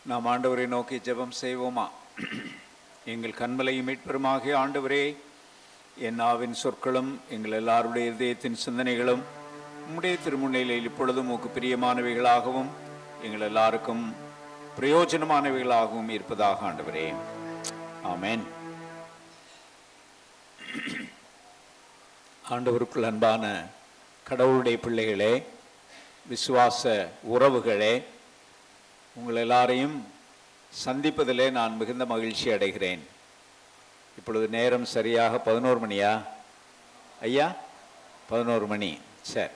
நாம் ஆண்டவரை நோக்கி ஜெபம் செய்வோமா? எங்கள் கண்மலையும் மீட்பெருமாகிய ஆண்டவரே, என் நாவின் சொற்களும் எங்கள் எல்லாருடைய இதயத்தின் சிந்தனைகளும் உம்முடைய திருமுன்னிலையில் இப்பொழுதும் உமக்கு பிரியமானவைகளாகவும் எங்கள் எல்லாருக்கும் பிரயோஜனமானவைகளாகவும் இருப்பதாக ஆண்டவரே. ஆமென். ஆண்டவருக்குள் அன்பான கடவுளுடைய பிள்ளைகளே, விசுவாச உறவுகளே, உங்கள் எல்லாரையும் சந்திப்பதிலே நான் மிகுந்த மகிழ்ச்சி அடைகிறேன். இப்பொழுது நேரம் சரியாக 11 மணியா ஐயா? 11 மணி. சரி,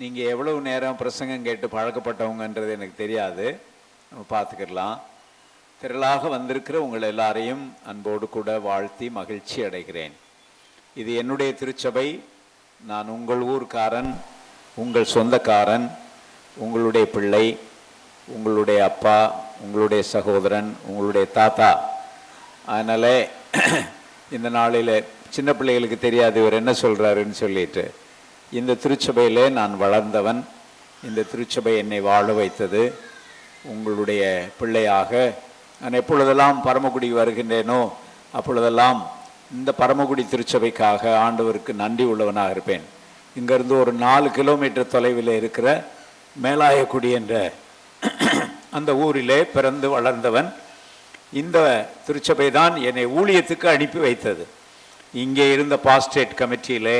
நீங்கள் எவ்வளவு நேரம் பிரசங்கம் கேட்டு பழக்கப்பட்டவங்கன்றது எனக்கு தெரியாது, நம்ம பார்த்துக்கலாம். திரளாக வந்திருக்கிற உங்கள் எல்லாரையும் அன்போடு கூட வாழ்த்தி மகிழ்ச்சி அடைகிறேன். இது என்னுடைய திருச்சபை. நான் உங்கள் ஊர்க்காரன், உங்கள் சொந்தக்காரன், உங்களுடைய பிள்ளை, உங்களுடைய அப்பா, உங்களுடைய சகோதரன், உங்களுடைய தாத்தா. அதனால் இந்த நாளில் சின்ன பிள்ளைகளுக்கு தெரியாது இவர் என்ன சொல்கிறாருன்னு சொல்லிட்டு, இந்த திருச்சபையிலே நான் வளர்ந்தவன், இந்த திருச்சபை என்னை வாழ வைத்தது. உங்களுடைய பிள்ளையாக நான் எப்பொழுதெல்லாம் பரமக்குடி வருகின்றேனோ அப்பொழுதெல்லாம் இந்த பரமக்குடி திருச்சபைக்காக ஆண்டவருக்கு நன்றி உள்ளவனாக இருப்பேன். இங்கேருந்து ஒரு 4 கிலோமீட்டர் தொலைவில் இருக்கிற மேலாயக்குடி என்ற அந்த ஊரிலே பிறந்து வளர்ந்தவன். இந்த திருச்சபை தான் என்னை ஊழியத்துக்கு அனுப்பி வைத்தது. இங்கே இருந்த பாஸ்டேட் கமிட்டியிலே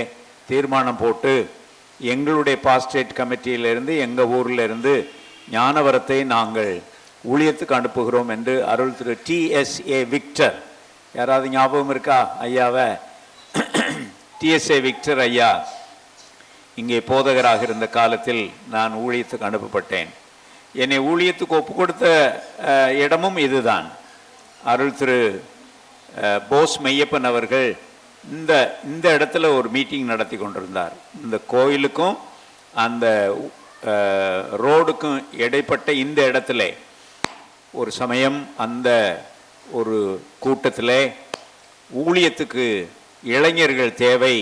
தீர்மானம் போட்டு எங்களுடைய பாஸ்டேட் கமிட்டியிலிருந்து எங்கள் ஊரில் இருந்து ஞானவரத்தை நாங்கள் ஊழியத்துக்கு அனுப்புகிறோம் என்று அருள் திரு TSA விக்டர், யாராவது ஞாபகம் இருக்கா ஐயாவை? TSA விக்டர் ஐயா இங்கே போதகராக இருந்த காலத்தில் நான் ஊழியத்துக்கு அனுப்பப்பட்டேன். என்னை ஊழியத்துக்கு ஒப்பு கொடுத்த இடமும் இதுதான். அருள் திரு போஸ் மெய்யப்பன் அவர்கள் இந்த இடத்துல ஒரு மீட்டிங் நடத்தி கொண்டிருந்தார். இந்த கோயிலுக்கும் அந்த ரோடுக்கும் இடைப்பட்ட இந்த இடத்துல ஒரு சமயம் அந்த ஒரு கூட்டத்தில் ஊழியத்துக்கு இளைஞர்கள் தேவை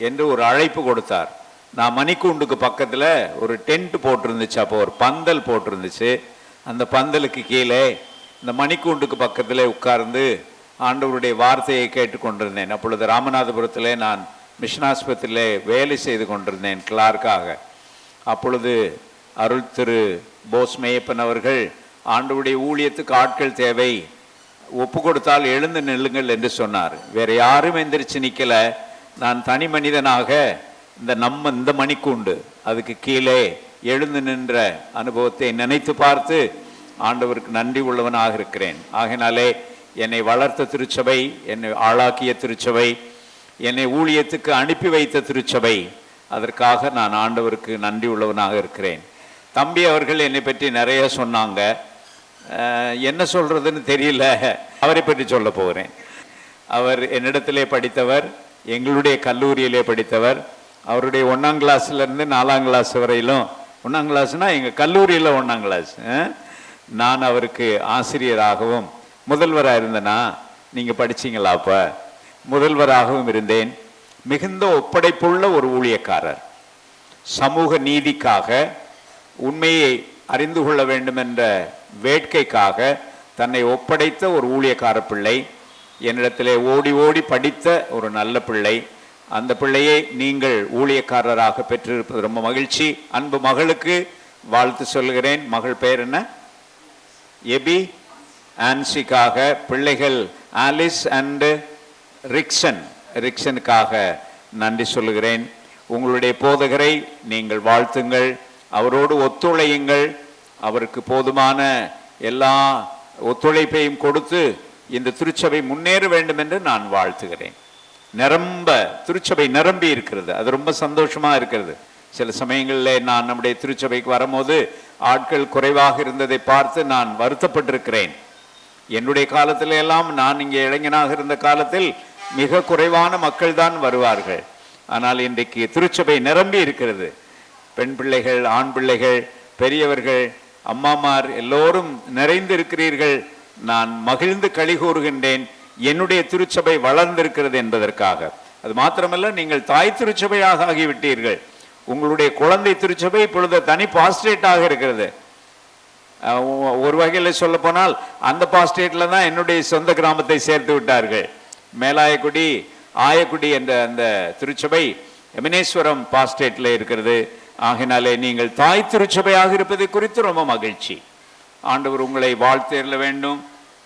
என்று ஒரு அழைப்பு கொடுத்தார். நான் மணிக்கூண்டுக்கு பக்கத்தில் ஒரு டென்ட் போட்டிருந்துச்சு, அப்போ ஒரு பந்தல் போட்டிருந்துச்சு. அந்த பந்தலுக்கு கீழே இந்த மணிக்கூண்டுக்கு பக்கத்தில் உட்கார்ந்து ஆண்டவருடைய வார்த்தையை கேட்டுக்கொண்டிருந்தேன். அப்பொழுது ராமநாதபுரத்தில் நான் மிஷன் ஆஸ்பத்திரியில் வேலை செய்து கொண்டிருந்தேன் கிளார்க்காக. அப்பொழுது அருள் திரு போஸ் மேயப்பன் அவர்கள் ஆண்டவருடைய ஊழியத்துக்கு ஆட்கள் தேவை, ஒப்பு கொடுத்தால் எழுந்து நில்லுங்கள் என்று சொன்னார். வேறு யாரும் எந்திரிச்சு நிற்கலை. நான் தனி மனிதனாக இந்த மணிக்கூண்டு அதுக்கு கீழே எழுந்து நின்ற அனுபவத்தை நினைத்து பார்த்து ஆண்டவருக்கு நன்றி உள்ளவனாக இருக்கிறேன். ஆகையினாலே என்னை வளர்த்த திருச்சபை, என்னை ஆளாக்கிய திருச்சபை, என்னை ஊழியத்துக்கு அனுப்பி வைத்த திருச்சபை, அதற்காக நான் ஆண்டவருக்கு நன்றி உள்ளவனாக இருக்கிறேன். தம்பி அவர்கள் என்னை பற்றி நிறைய சொன்னாங்க, என்ன சொல்கிறதுன்னு தெரியல. அவரை பற்றி சொல்ல போகிறேன். அவர் என்னிடத்திலே படித்தவர், எங்களுடைய கல்லூரியிலே படித்தவர். அவருடைய 1ஆம் கிளாஸ்லேருந்து 4ஆம் கிளாஸ் வரையிலும், 1ஆம் கிளாஸ்னால் எங்கள் கல்லூரியில் 1ஆம் கிளாஸ், நான் அவருக்கு ஆசிரியராகவும் முதல்வராக இருந்தேனா? நீங்கள் படிச்சிங்களா? அப்போ முதல்வராகவும் இருந்தேன். மிகுந்த ஒப்படைப்புள்ள ஒரு ஊழியக்காரர். சமூக நீதிக்காக, உண்மையை அறிந்து கொள்ள வேண்டும் என்ற வேட்கைக்காக தன்னை ஒப்படைத்த ஒரு ஊழியக்கார பிள்ளை. என்னிடத்திலே ஓடி ஓடி படித்த ஒரு நல்ல பிள்ளை. அந்த பிள்ளையை நீங்கள் ஊழியக்காரராக பெற்றிருப்பது ரொம்ப மகிழ்ச்சி. அன்பு மகளுக்கு வாழ்த்து சொல்கிறேன். மகள் பெயர் என்ன? எபி ஆன்சிக்காக, பிள்ளைகள் ஆலிஸ் அண்டு ரிக்சனுக்காக நன்றி சொல்கிறேன். உங்களுடைய போதகரை நீங்கள் வாழ்த்துங்கள், அவரோடு ஒத்துழையுங்கள். அவருக்கு போதுமான எல்லா ஒத்துழைப்பையும் கொடுத்து இந்த திருச்சபை முன்னேற வேண்டும் என்று நான் வாழ்த்துகிறேன். திருச்சபை நிரம்பி இருக்கிறது, அது ரொம்ப சந்தோஷமா இருக்கிறது. சில சமயங்களில் நான் நம்முடைய திருச்சபைக்கு வரும்போது ஆட்கள் குறைவாக இருந்ததை பார்த்து நான் வருத்தப்பட்டிருக்கிறேன். என்னுடைய காலத்தில எல்லாம், நான் இங்கே இளைஞனாக இருந்த காலத்தில் மிக குறைவான மக்கள் தான் வருவார்கள். ஆனால் இன்றைக்கு திருச்சபை நிரம்பி இருக்கிறது. பெண் பிள்ளைகள், ஆண் பிள்ளைகள், பெரியவர்கள், அம்மாமார் எல்லோரும் நிறைந்து இருக்கிறீர்கள். நான் மகிழ்ந்து களி கூறுகின்றேன். என்னுடைய திருச்சபை வளர்ந்திருக்கிறது என்பதற்காக. அது மாத்திரமல்ல, நீங்கள் தாய் திருச்சபையாக ஆகிவிட்டீர்கள். உங்களுடைய குழந்தை திருச்சபை இப்பொழுது தனி பாஸ்டேட்டாக இருக்கிறது. ஒரு வகையில் சொல்ல போனால் அந்த பாஸ்டேட்ல தான் என்னுடைய சொந்த கிராமத்தை சேர்த்து விட்டார்கள். மேலாயக்குடி ஆயக்குடி என்ற அந்த திருச்சபை எமனேஸ்வரம் பாஸ்டேட்ல இருக்கிறது. ஆகினாலே நீங்கள் தாய் திருச்சபையாக இருப்பதை குறித்து ரொம்ப மகிழ்ச்சி. ஆண்டவர் உங்களை வாழ்த்தேற வேண்டும்,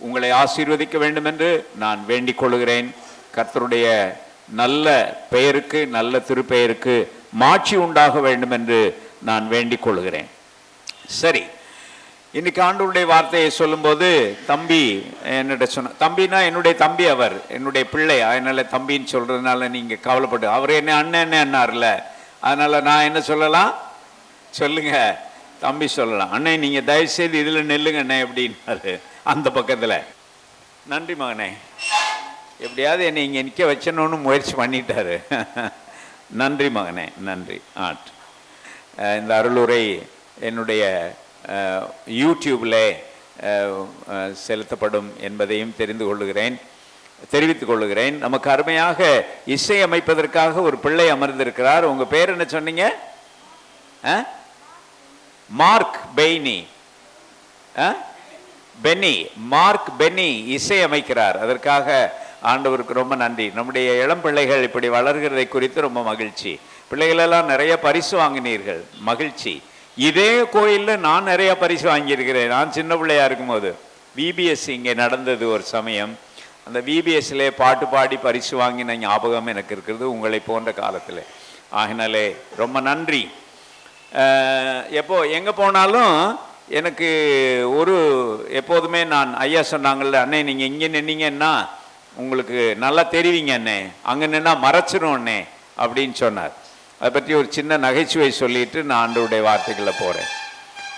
உங்களை ஆசீர்வதிக்க வேண்டும் என்று நான் வேண்டிக் கொள்கிறேன். கர்த்தருடைய நல்ல பெயருக்கு, நல்ல திருப்பெயருக்கு மாட்சி உண்டாக வேண்டும் என்று நான் வேண்டிக் கொள்கிறேன். சரி, இன்னைக்கு ஆண்டவருடைய வார்த்தையை சொல்லும்போது தம்பி என்னிட சொன்ன, தம்பினா என்னுடைய தம்பி, அவர் என்னுடைய பிள்ளை. அதனால தம்பின்னு சொல்றதுனால நீங்க கவலைப்பட்டு, அவர் என்ன அண்ணன் அண்ணார்ல, அதனால நான் என்ன சொல்லலாம், சொல்லுங்க தம்பி சொல்லலாம். அண்ணே நீங்க தயவு செய்து இதுல நெல்லுங்க அண்ணே அப்படின்னாரு அந்த பக்கத்துல. நன்றி மகனே, எப்படியாவது என்னை இங்க நிற்க வச்சணும்னு முயற்சி பண்ணிட்டாரு. நன்றி மகனே, நன்றி. இந்த அருளுரை என்னுடைய யூடியூப்ல செலுத்தப்படும் என்பதையும் தெரிவித்துக் கொள்ளுகிறேன். நமக்கு அருமையாக இசை அமைப்பதற்காக ஒரு பிள்ளை அமர்ந்திருக்கிறார். உங்க பேர் என்ன சொன்னீங்க? மார்க் பெய்னி. பென்னி, மார்க் பென்னி இசை அமைக்கிறார். அதற்காக ஆண்டவருக்கு ரொம்ப நன்றி. நம்முடைய இளம் பிள்ளைகள் இப்படி வளர்கிறதை குறித்து ரொம்ப மகிழ்ச்சி. பிள்ளைகளெல்லாம் நிறைய பரிசு வாங்கினீர்கள், மகிழ்ச்சி. இதே கோயிலில் நான் நிறைய பரிசு வாங்கியிருக்கிறேன். நான் சின்ன பிள்ளையா இருக்கும்போது விபிஎஸ் இங்கே நடந்தது ஒரு சமயம். அந்த விபிஎஸ்ல பாட்டு பாடி பரிசு வாங்கின ஞாபகம் எனக்கு இருக்கிறது, உங்களை போன்ற காலத்தில். ஆகினாலே ரொம்ப நன்றி. எப்போ எங்கே போனாலும் எனக்கு எப்போதுமே நான் ஐயா சொன்னாங்கல்ல, அண்ணே நீங்கள் இங்கே நின்னீங்கன்னா உங்களுக்கு நல்லா தெரிவிங்க அண்ணே, அங்கே நின்னா மறைச்சிரும் அண்ணே அப்படின்னு சொன்னார். அதை பற்றி ஒரு சின்ன நகைச்சுவை சொல்லிட்டு நான் ஆண்டவருடைய வார்த்தைகளை போகிறேன்.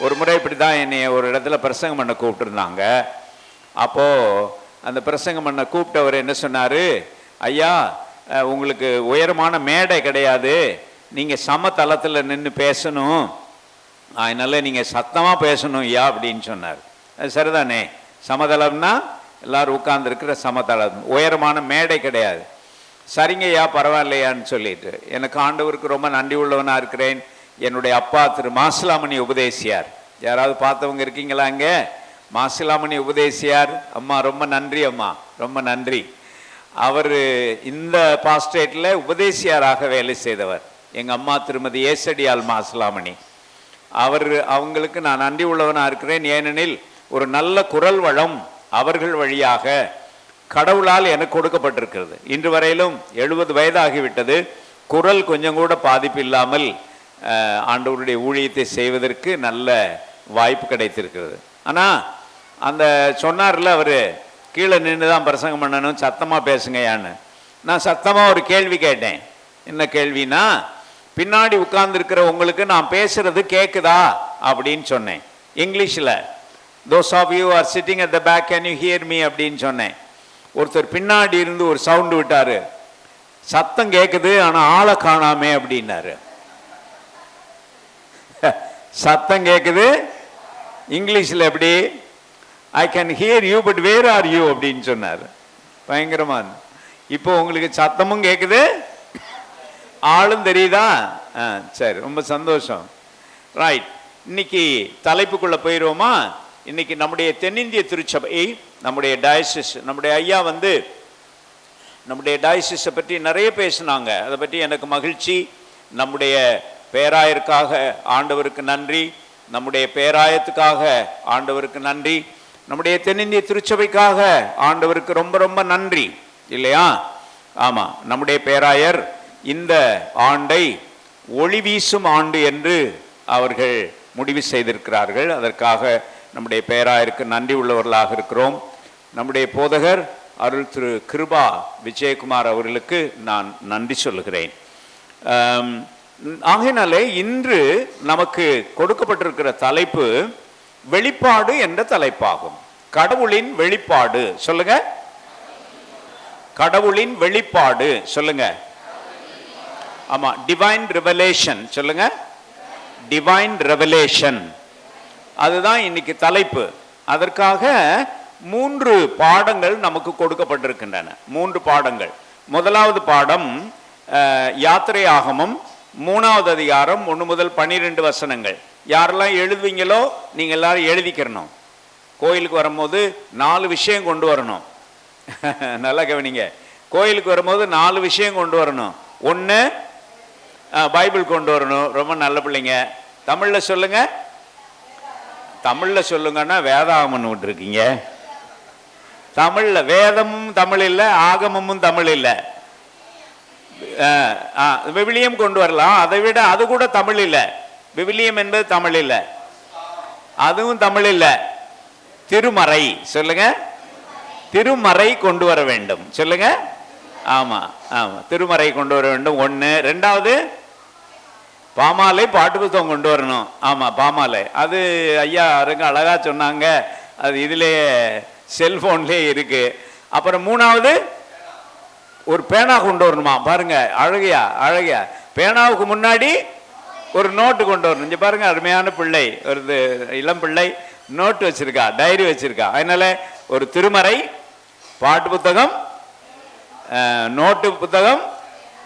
ஒரு முறை இப்படி தான் என்னை ஒரு இடத்துல பிரசங்கம் பண்ண கூப்பிட்டுருந்தாங்க. அப்போது அந்த பிரசங்கம் பண்ண கூப்பிட்டவர் என்ன சொன்னார், ஐயா உங்களுக்கு உயரமான மேடை கிடையாது, நீங்கள் சமதளத்தில் நின்று பேசணும், அதனால நீங்கள் சத்தமாக பேசணும் ஐயா அப்படின்னு சொன்னார். அது சரிதானே, சமதளம்னா எல்லாரும் உட்கார்ந்துருக்கிற சமதளம், உயரமான மேடை கிடையாது. சரிங்கய்யா பரவாயில்லையான்னு சொல்லிட்டு எனக்கு ஆண்டவருக்கு ரொம்ப நன்றி உள்ளவனாக இருக்கிறேன். என்னுடைய அப்பா திரு மாசிலாமணி உபதேசியார், யாராவது பார்த்தவங்க இருக்கீங்களா அங்கே? மாசிலாமணி உபதேசியார் அம்மா, ரொம்ப நன்றி அம்மா, ரொம்ப நன்றி. அவர் இந்த பாஸ்டேட்டில் உபதேசியாராக வேலை செய்தவர். எங்கள் அம்மா திருமதி ஏசடியால் மாசிலாமணி. அவங்களுக்கு நான் நன்றி உள்ளவனாக இருக்கிறேன். ஏனெனில் ஒரு நல்ல குரல் வளம் அவர்கள் வழியாக கடவுளால் எனக்கு கொடுக்கப்பட்டிருக்கிறது. இன்று வரையிலும் 70 வயதாகிவிட்டது. குரல் கொஞ்சம் கூட பாதிப்பு இல்லாமல் ஆண்டவருடைய ஊழியத்தை செய்வதற்கு நல்ல வாய்ப்பு கிடைத்திருக்கிறது. ஆனால் அந்த சொன்னார்ல, அவர் கீழே நின்று தான் பிரசங்கம் பண்ணணும், சத்தமாக பேசுங்கயான்னு. நான் சத்தமாக ஒரு கேள்வி கேட்டேன். என்ன கேள்வினா, பின்னாடி உட்கார்ந்துருக்கிற உங்களுக்கு நான் பேசுறது கேட்குதா அப்படின்னு சொன்னேன் இங்கிலீஷில். those of you are sitting at the back, can you hear me அப்படின்னு சொன்னேன். ஒருத்தர் பின்னாடி இருந்து ஒரு சவுண்டு விட்டாரு, சத்தம் கேட்குது ஆனால் ஆளை காணாமே அப்படின்னாரு. சத்தம் கேட்குது இங்கிலீஷில் எப்படி, I can hear you but where are you அப்படின்னு சொன்னார். பயங்கரமா. இப்போ உங்களுக்கு சத்தமும் கேட்குது, ஆளும் தெரியுதா? சரி, ரொம்ப சந்தோஷம். ரைட், இன்னைக்கு தலைப்புக்குள்ள போயிடுவோமா? இன்னைக்கு நம்முடைய தென்னிந்திய திருச்சபை, நம்முடைய டயசிஸ், நம்முடைய ஐயா நம்முடைய டயசிஸை பற்றி நிறைய பேசினாங்க. அதை பற்றி எனக்கு மகிழ்ச்சி. நம்முடைய பேராயருக்காக ஆண்டவருக்கு நன்றி, நம்முடைய பேராயத்துக்காக ஆண்டவருக்கு நன்றி, நம்முடைய தென்னிந்திய திருச்சபைக்காக ஆண்டவருக்கு ரொம்ப ரொம்ப நன்றி, இல்லையா? ஆமாம், நம்முடைய பேராயர் இந்த ஆண்டை ஒளி வீசும் ஆண்டு என்று அவர்கள் முடிவு செய்திருக்கிறார்கள். அதற்காக நம்முடைய பேராயருக்கு நன்றி உள்ளவர்களாக இருக்கிறோம். நம்முடைய போதகர் அருள் திரு கிருபா விஜயகுமார் அவர்களுக்கு நான் நன்றி சொல்லுகிறேன். ஆகையினாலே இன்று நமக்கு கொடுக்கப்பட்டிருக்கிற தலைப்பு வெளிப்பாடு என்ற தலைப்பாகும். கடவுளின் வெளிப்பாடு சொல்லுங்க, கடவுளின் வெளிப்பாடு சொல்லுங்க. ஆமா, டிவைன் ரெவலேஷன் சொல்லுங்க, டிவைன் ரெவலேஷன், அதுதான் இன்னைக்கு தலைப்பு. அதற்காக 3 பாடங்கள் நமக்கு கொடுக்கப்பட்டிருக்கின்றன. 3 பாடங்கள். முதலாவது பாடம் யாத்திரை ஆகமம் 3வது அதிகாரம் 1 முதல் 12 வசனங்கள். யாரெல்லாம் எழுதுவீங்களோ நீங்கள் எல்லாரும் எழுதிக்கிறணும். கோயிலுக்கு வரும்போது 4 விஷயம் கொண்டு வரணும். நல்லா கவனிங்க. கோயிலுக்கு வரும்போது 4 விஷயம் கொண்டு வரணும். 1 பைபிள் கொண்டு வரணும். ரொம்ப நல்ல பிள்ளைங்க. தமிழில் சொல்லுங்க. தமிழில் சொல்லுங்கன்னா வேதாகமம் விட்டுருக்கீங்க. தமிழில் வேதமும் தமிழ் இல்லை, ஆகமமும் தமிழ் இல்லை. விவிலியம் கொண்டு வரலாம். அதை விட அது கூட தமிழ் இல்லை. விவிலியம் என்பது தமிழ் இல்லை, அதுவும் தமிழ் இல்லை. திருமறை சொல்லுங்க. திருமறை கொண்டு வர வேண்டும் சொல்லுங்க. ஆமா ஆமா, திருமறை கொண்டு வர வேண்டும். 1. 2வது பாமாலை பாட்டு புத்தகம் கொண்டு வரணும். ஆமா, பாமாலை அது ஐயா அருங்க அழகா சொன்னாங்க. அது இதுலயே செல்போன்லேயே இருக்கு. அப்புறம் 3வது ஒரு பேனா கொண்டு வரணுமா. பாருங்க, அழகையா அழகையா. பேனாவுக்கு முன்னாடி ஒரு நோட்டு கொண்டு வரணும். இங்க பாருங்க, அருமையான பிள்ளை, ஒரு இளம் பிள்ளை நோட்டு வச்சிருக்கா, டைரி வச்சிருக்கா. அதனால ஒரு திருமறை, பாட்டு புத்தகம், நோட்டு புத்தகம்,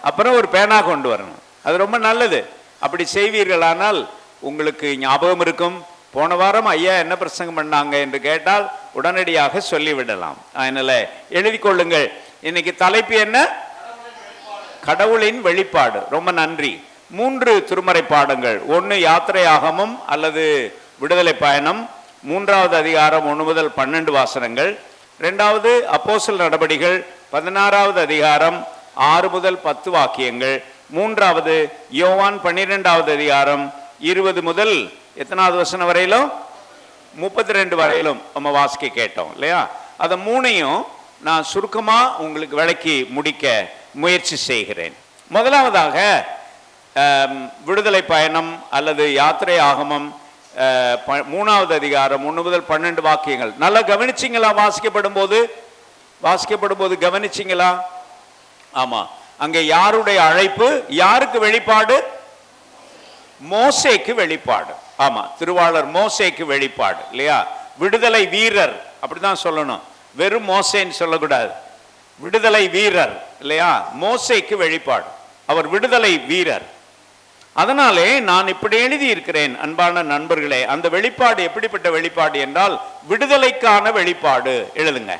அப்புறம் ஒரு பேனா கொண்டு வரணும். அது ரொம்ப நல்லது. அப்படி செய்வீர்களானால் உங்களுக்கு ஞாபகம் இருக்கும். போன வாரம் ஐயா என்ன பிரசங்கம் பண்ணாங்க என்று கேட்டால் உடனடியாக சொல்லிவிடலாம். அதனால எழுதி கொள்ளுங்கள். இன்னைக்கு தலைப்பு என்ன? கடவுளின் வெளிப்பாடு. ரொம்ப நன்றி. 3 திருமறை பாடங்கள். 1 யாத்திரை ஆகமம் அல்லது விடுதலை பயணம், 3வது அதிகாரம் 1 முதல் 12 வாசனங்கள். 2வது அப்போஸ்தலர் நடபடிகள் 16வது அதிகாரம் 6 முதல் 10 வாக்கியங்கள். 3வது யோவான் 12வது அதிகாரம் 20 முதல் எத்தனாவது வசனம் வரையிலும் 32 வரையிலும் நம்ம வாசிக்க கேட்டோம் இல்லையா? அதை 3ஐயும் நான் சுருக்கமா உங்களுக்கு விளக்கி முடிக்க முயற்சி செய்கிறேன். முதலாவதாக விடுதலை பயணம் அல்லது யாத்திரை ஆகமம் 3வது அதிகாரம் 1 முதல் 12 வாக்கியங்கள். நல்லா கவனிச்சிங்களா? வாசிக்கப்படும் போது கவனிச்சிங்களா? ஆமா. அங்கே யாருடைய அழைப்பு? யாருக்கு வெளிப்பாடு? மோசேக்கு வெளிப்பாடு. ஆமா, திருவாளர் மோசேக்கு வெளிப்பாடு இல்லையா? விடுதலை வீரர் அப்படிதான் சொல்லணும். வெறும் மோசேன்னு சொல்லக்கூடாது. விடுதலை வீரர் இல்லையா? மோசேக்கு வெளிப்பாடு. அவர் விடுதலை வீரர். அதனாலே நான் இப்படி எழுதி இருக்கிறேன் அன்பான நண்பர்களே. அந்த வெளிப்பாடு எப்படிப்பட்ட வெளிப்பாடு என்றால் விடுதலைக்கான வெளிப்பாடு. எழுதுங்க.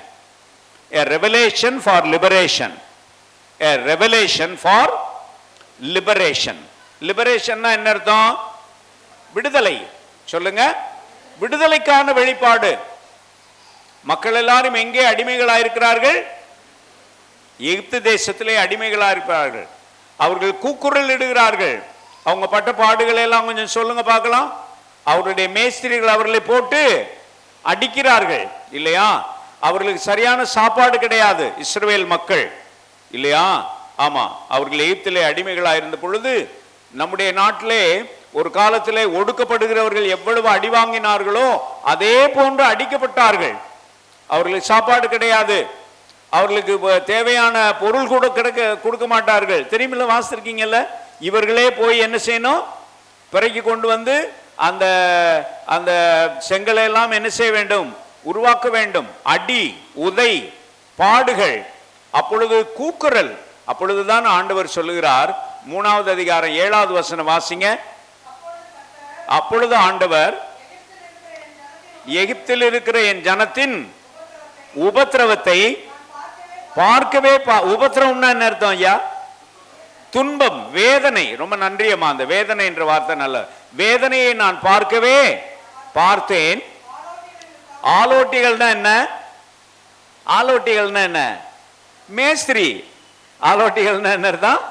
A revelation for liberation. A revelation for liberation. லிபரேஷன்னா என்ன அர்த்தம்? விடுதலை. சொல்லுங்க. விடுதலைக்கான வெளிப்பாடு. மக்கள் எல்லாரும் எங்கே அடிமைகளாயிருக்கிறார்கள்? எகிப்து தேசத்திலே அடிமைகளாயிருக்கிறார்கள். அவர்கள் கூக்குரல் இடுகிறார்கள். அவங்க பட்ட பாடுகளை எல்லாம் கொஞ்சம் சொல்லுங்க பார்க்கலாம். அவருடைய மேஸ்திரிகள் அவர்களை போட்டு அடிக்கிறார்கள் இல்லையா? அவர்களுக்கு சரியான சாப்பாடு கிடையாது இஸ்ரவேல் மக்கள் இல்லையா? ஆமா, அவர்கள் எகிப்திலே அடிமைகளாயிருந்த பொழுது நம்முடைய நாட்டிலே ஒரு காலத்திலே ஒடுக்கப்படுகிறவர்கள் எவ்வளவு அடி வாங்கினார்களோ அதே போன்று அடிக்கப்பட்டார்கள். அவர்களுக்கு சாப்பாடு கிடையாது. அவர்களுக்கு தேவையான பொருள் கூட கொடுக்க மாட்டார்கள். தெரியுமில்ல, வாசித்திருக்கீங்கல்ல? இவர்களே போய் என்ன செய்யணும்? பிறக்கி கொண்டு வந்து அந்த அந்த செங்கலை எல்லாம் என்ன செய்ய வேண்டும்? உருவாக்க வேண்டும். அடி, உதை, பாடுகள், அப்பொழுது கூக்குரல். அப்பொழுதுதான் ஆண்டவர் சொல்லுகிறார், 3வது அதிகாரம் 7வது வசனம் வாசிங்க. அப்பொழுது ஆண்டவர் எகிப்தில் இருக்கிற என் ஜனத்தின் உபத்திரவத்தை பார்க்கவே. உபத்திரவம்னா என்ன அர்த்தம் ஐயா? துன்பம், வேதனை. ரொம்ப நன்றியம்மா. அந்த வேதனை என்ற வார்த்தை நல்ல. வேதனையை நான் பார்க்கவே பார்த்தேன். ஆலோட்டிகள்னா என்ன? ஆலோட்டிகள்னா என்ன? மேஸ்திரி. ஆலோட்டிகள்னா என்ன அர்த்தம்?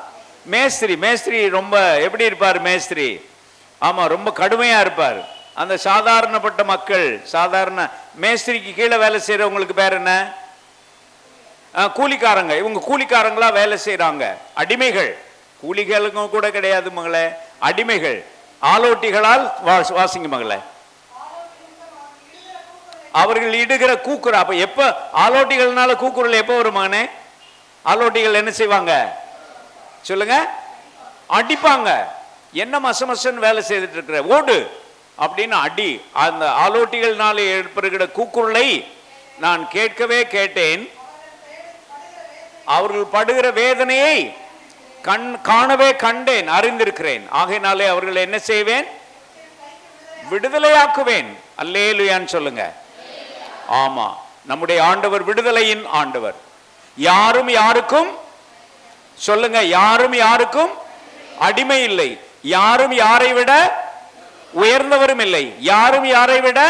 மேஸ்திரி. மேஸ்திரி ரொம்ப எப்படி இருப்பார்? மேஸ்திரி ஆமா, ரொம்ப கடுமையா இருப்பார். அந்த சாதாரணப்பட்ட மக்கள், சாதாரண மேஸ்திரிக்கு கீழே வேலை செய்யறவங்களுக்கு பேர் என்ன? கூலிக்காரங்க. இவங்க கூலிக்காரங்களா வேலை செய்யறாங்க. அடிமைகள். கூலிகளுக்கு கூட கிடையாது மகளே, அடிமைகள். ஆலோட்டிகளால் வாசிங்க மகளே. அவர்கள் இடுகிற கூக்குரல். அப்ப எப்ப ஆலோட்டிகள்னால கூக்குரல் எப்ப வரும் மகனே? ஆலோட்டிகள் என்ன செய்வாங்க சொல்லுங்க? அடிப்பாங்க. என்ன மசமசன் வேலை செய்துட்டு இருக்கிற, ஓடு அப்படின்னு அடி. அந்த ஆலோட்டிகள்னாலே ஏற்படுகிற கூக்குரலை நான் கேட்கவே கேட்டேன். அவர்கள் படுகிற வேதனையை காணவே கண்டேன், அறிந்திருக்கிறேன். ஆகையினாலே அவர்களை என்ன செய்வேன்? விடுதலையாக்குவேன். அல்லேலூயான்னு சொல்லுங்க. ஆமா, நம்முடைய ஆண்டவர் விடுதலையின் ஆண்டவர். யாரும் யாருக்கும் சொல்லுங்க, யாரும் யாருக்கும் அடிமை இல்லை. யாரும் யாரை விட உயர்ந்தவரும் இல்லை, யாரும் யாரை விட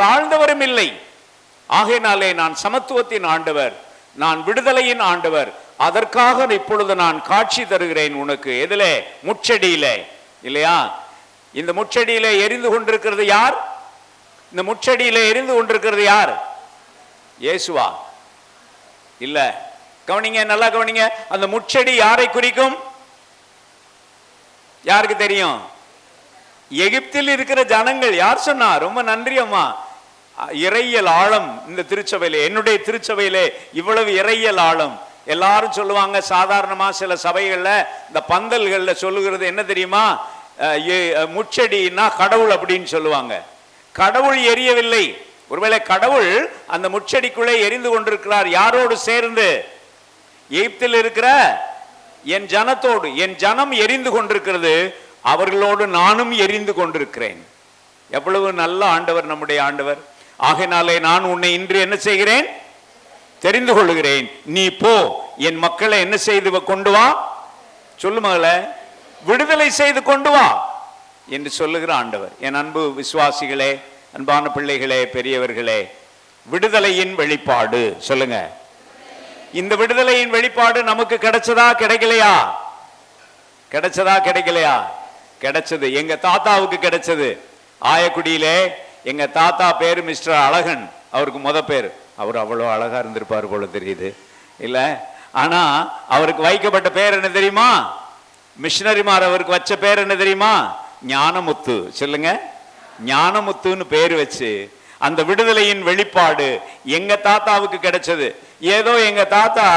தாழ்ந்தவரும் இல்லை. ஆகையினாலே நான் சமத்துவத்தின் ஆண்டவர், நான் விடுதலையின் ஆண்டவர். அதற்காக இப்பொழுது நான் காட்சி தருகிறேன் உனக்கு. எதிலே? முச்செடியிலே, இல்லையா? இந்த முச்செடியிலே எரிந்து கொண்டிருக்கிறது யார்? இந்த முச்செடியிலே எரிந்து கொண்டிருக்கிறது யார்? இயேசுவா? இல்ல. கவனிங்க, நல்லா கவனிங்க. அந்த முச்செடி யாரை குறிக்கும்? யாருக்கு தெரியும்? எகிப்தில் இருக்கிற ஜனங்கள். யார் சொன்னா? ரொம்ப நன்றி அம்மா. இறையல் ஆழம் இந்த திருச்சபையிலே, என்னுடைய திருச்சபையிலே இவ்வளவு இறையல் ஆழம். எல்லாரும் சொல்லுவாங்க, சாதாரணமா சில சபைகள்ல இந்த பந்தல்கள்ல சொல்லுகிறது என்ன தெரியுமா? முச்செடினா கடவுள் அப்படின்னு சொல்லுவாங்க. கடவுள் எரியவில்லை. ஒருவேளை கடவுள் அந்த முச்செடிக்குள்ளே எரிந்து கொண்டிருக்கிறார். யாரோடு சேர்ந்து? எகிப்தில் இருக்கிற என் ஜனத்தோடு. என் ஜனம் எரிந்து கொண்டிருக்கிறது, அவர்களோடு நானும் எரிந்து கொண்டிருக்கிறேன். எவ்வளவு நல்ல ஆண்டவர் நம்முடைய ஆண்டவர். ஆகையினாலே நான் உன்னை இன்று என்ன செய்கிறேன்? தெரிந்து கொள்கிறேன். நீ போ, என் மக்களை என்ன செய்து கொண்டு வா. சொல்லு மகளே, விடுதலை செய்து கொண்டு வா என்று சொல்லுகிற ஆண்டவர். என் அன்பு விசுவாசிகளே, அன்பான பிள்ளைகளே, பெரியவர்களே, விடுதலையின் வெளிப்பாடு சொல்லுங்க. இந்த விடுதலையின் வெளிப்பாடு நமக்கு கிடைச்சதா கிடைக்கலையா? கிடைச்சதா கிடைக்கலையா? கிடைச்சது. எங்க தாத்தாவுக்கு கிடைச்சது. ஆயக்குடியிலே எங்க தாத்தா பேரு மிஸ்டர் அழகன். அவருக்கு முத பேர். அவர் அவ்வளோ அழகா இருந்திருப்பார் போல தெரியுது, இல்ல? ஆனா அவருக்கு வைக்கப்பட்ட பேர் என்ன தெரியுமா? மிஷனரிமார் அவருக்கு வச்ச பேர் என்ன தெரியுமா? ஞானமுத்து. சொல்லுங்க, ஞானமுத்துன்னு பேர் வச்சு அந்த விடுதலையின் வெளிப்பாடு எங்க தாத்தாவுக்கு கிடைச்சது. ஏதோ எங்க தாத்தா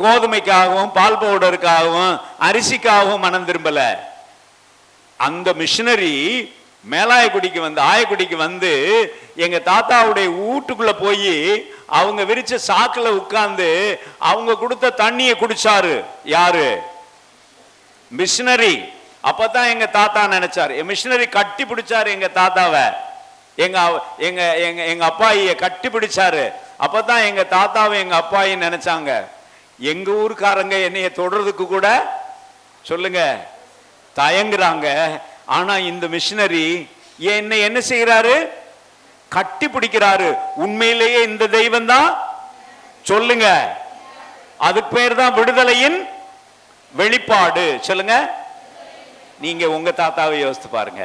கோதுமைக்காகவும் பால் பவுடருக்காகவும் அரிசிக்காகவும் மனம் திரும்பல. அந்த மிஷனரி மேலாயக்குடிக்கு வந்து, ஆயக்குடிக்கு வந்து எங்க தாத்தாவுடைய வீட்டுக்குள்ள போய் அவங்க விரிச்ச சாக்குல உட்கார்ந்து அவங்க கொடுத்த தண்ணியை குடிச்சாரு. யாரு? மிஷனரி. அப்பதான் எங்க தாத்தா நினைச்சாரு. மிஷனரி கட்டி பிடிச்சாரு எங்க தாத்தாவை. எங்க எங்க எங்க எங்க அப்பாயிய கட்டி பிடிச்சாரு. அப்பதான் எங்க தாத்தாவை எங்க அப்பாயி நினைச்சாங்க. எங்க ஊருக்காரங்க என்னைய தொடர்றதுக்கு கூட சொல்லுங்க தயங்குறாங்க. ஆனா இந்த மிஷனரி என்னை என்ன செய்யறாரு? கட்டி பிடிக்கிறாரு. உண்மையிலேயே இந்த தெய்வம் தான். சொல்லுங்க, அதுக்கு பேர் தான் விடுதலையின் வெளிப்பாடு. சொல்லுங்க. நீங்க உங்க தாத்தாவை யோசித்து பாருங்க,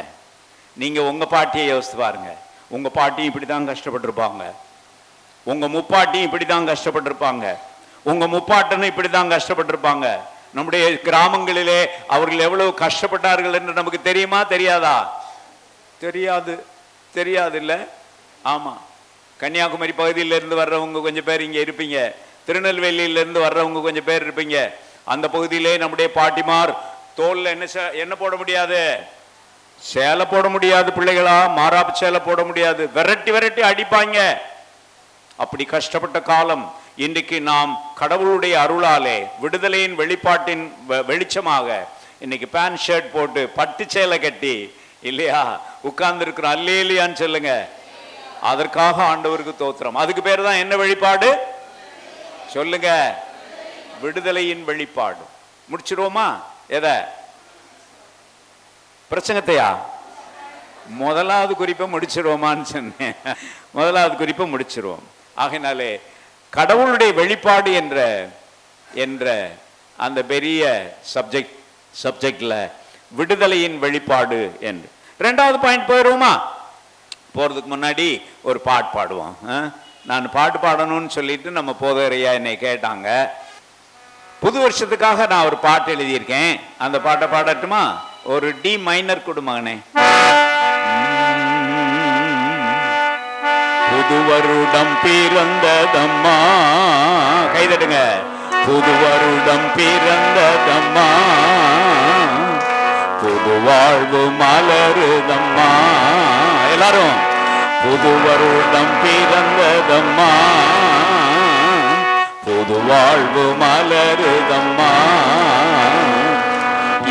நீங்க உங்க பாட்டியை யோசித்து பாருங்க. உங்க பாட்டியும் இப்படித்தான் கஷ்டப்பட்டிருப்பாங்க, உங்க முப்பாட்டியும் இப்படித்தான் கஷ்டப்பட்டிருப்பாங்க, உங்க முப்பாட்டனும் இப்படித்தான் கஷ்டப்பட்டிருப்பாங்க. நம்முடைய கிராமங்களிலே அவர்கள் எவ்வளவு கஷ்டப்பட்டார்கள் என்று நமக்கு தெரியுமா தெரியாதா? தெரியாது. தெரியாது இல்ல? ஆமா. கன்னியாகுமரி பகுதியிலிருந்து வர்றவங்க கொஞ்சம் பேர் இங்க இருப்பீங்க, திருநெல்வேலியிலிருந்து வர்றவங்க கொஞ்சம் பேர் இருப்பீங்க. அந்த பகுதியிலே நம்முடைய பாட்டிமார் தோல்ல என்ன போட முடியாது? சேலை போட முடியாது. பிள்ளைகளா மாறாப்பு சேலை போட முடியாது. விரட்டி விரட்டி அடிப்பாங்க. அப்படி கஷ்டப்பட்ட காலம். இன்றைக்கு நாம் கடவுளுடைய அருளாலே விடுதலையின் வெளிப்பாட்டின் வெளிச்சமாக இன்னைக்கு பேண்ட் ஷர்ட் போட்டு பட்டு சேலை கட்டி, இல்லையா, உட்கார்ந்து இருக்கிறோம். அல்லேலியான்னு சொல்லுங்க. அதற்காக ஆண்டவருக்கு தோத்திரம். அதுக்கு பேர் தான் என்ன வெளிப்பாடு? சொல்லுங்க, விடுதலையின் வெளிப்பாடு. முடிச்சிருவோமா? எதை? பிரசங்கத்தையா? முதலாவது குறிப்பை முடிச்சிருவோமான்னு சொன்னேன். முதலாவது குறிப்பை முடிச்சிருவோம். ஆகையினாலே கடவுளுடைய வெளிப்பாடு என்ற அந்த பெரிய சப்ஜெக்ட்ல விடுதலையின் வெளிப்பாடு என்று இரண்டாவது பாயிண்ட் போயிடுவோமா? போறதுக்கு முன்னாடி ஒரு பாட்டு பாடுவோம். நான் பாட்டு பாடணும்னு சொல்லிட்டு நம்ம போதகரையா என்னை கேட்டாங்க. புது வருஷத்துக்காக நான் ஒரு பாட்டு எழுதியிருக்கேன். அந்த பாட்டை பாடட்டுமா? ஒரு டி மைனர் குடும்பங்கனே. புது வருடம் பிறந்ததம்மா, கைதட்டுங்க. புது வருடம் பிறந்ததம்மா, புது வாழ்வு மலருதம்மா. எல்லாரும் புது வருடம் பிறந்ததம்மா, புது வாழ்வு மலருதம்மா.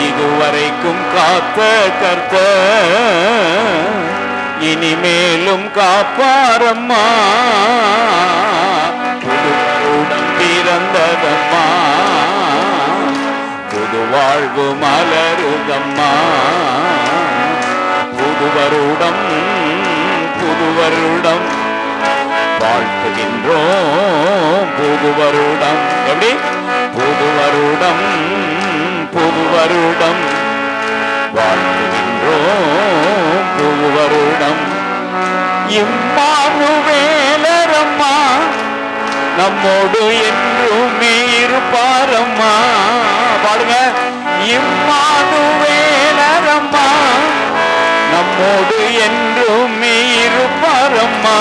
இதுவரைக்கும் காத்த கர்த்தர் இனிமேலும் காப்பாரம்மா. புது வருடம் பிறந்ததம்மா, புது வாழ்வு மலருதம்மா. புது வருடம் புது வருடம் வாழ்த்துகின்றோம். புது வருடம் எப்படி? புது வருடம் புது வருடம் வாழ்த்துகின்றோம். புது வருடம் இம்மானுவேலரம்மா, நம்மோடு என்றுமே இருப்பாரம்மா. பாடுங்க. இம்மானுவேலரம்மா, நம்மோடு என்றுமே இருப்பாரம்மா.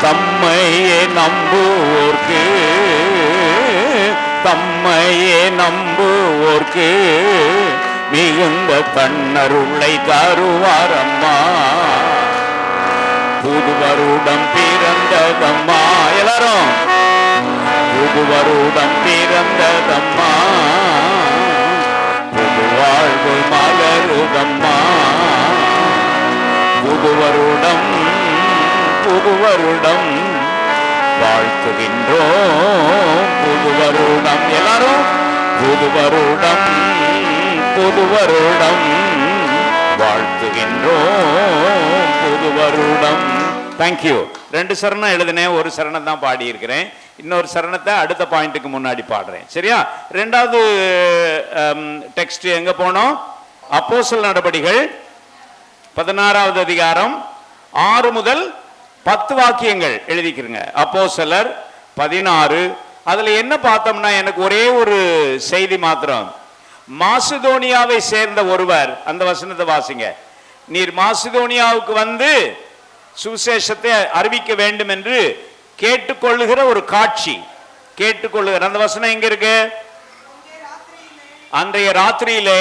தம்மையே நம்புவோர்க்கு, தம்மையே நம்புவோர்க்கு மிகுந்த தன்னருளை தருவாரம்மா. புது வருடம் பிறந்ததம்மா. எல்லாரும் புது வருடம் பிறந்ததம்மா, புது வாழ்வு மலருதம்மா. புது வருடம் புது வருடம் வாழ்த்துகின்றோம். புது வருடம் எல்லாரும் புது வருடம் புது வருடம் வாழ்த்துகின்றோம். புது வருடம். தேங்க்யூ. 2 சரணம் எழுதினேன், ஒரு சரணம் தான் பாடி இருக்கிறேன். இன்னொரு சரணத்தை அடுத்த பாயிண்ட்டுக்கு முன்னாடி பாடுறேன். சரியா? 2வது டெக்ஸ்ட் எங்க போனோம்? அப்போஸ்தலர் நடபடிகள் 16வது அதிகாரம் 6 முதல் 10 வாக்கியங்கள் எழுதிக்கிறங்க. அப்போஸ்தலர் 16. அதுல என்ன பார்த்தோம்னா, எனக்கு ஒரே ஒரு செய்தி மாத்திரம். மாசிதோனியாவை சேர்ந்த ஒருவர், அந்த வசனத்தை வாசிங்க. நீர் மாசிதோனியாவுக்கு வந்து சுவிசேஷத்தை அறிவிக்க வேண்டும் என்று கேட்டுக்கொள்ளுகிற ஒரு காட்சி. கேட்டுக்கொள்ளுகிற அந்த வசனம் எங்க இருக்கு? அன்றைய ராத்திரியிலே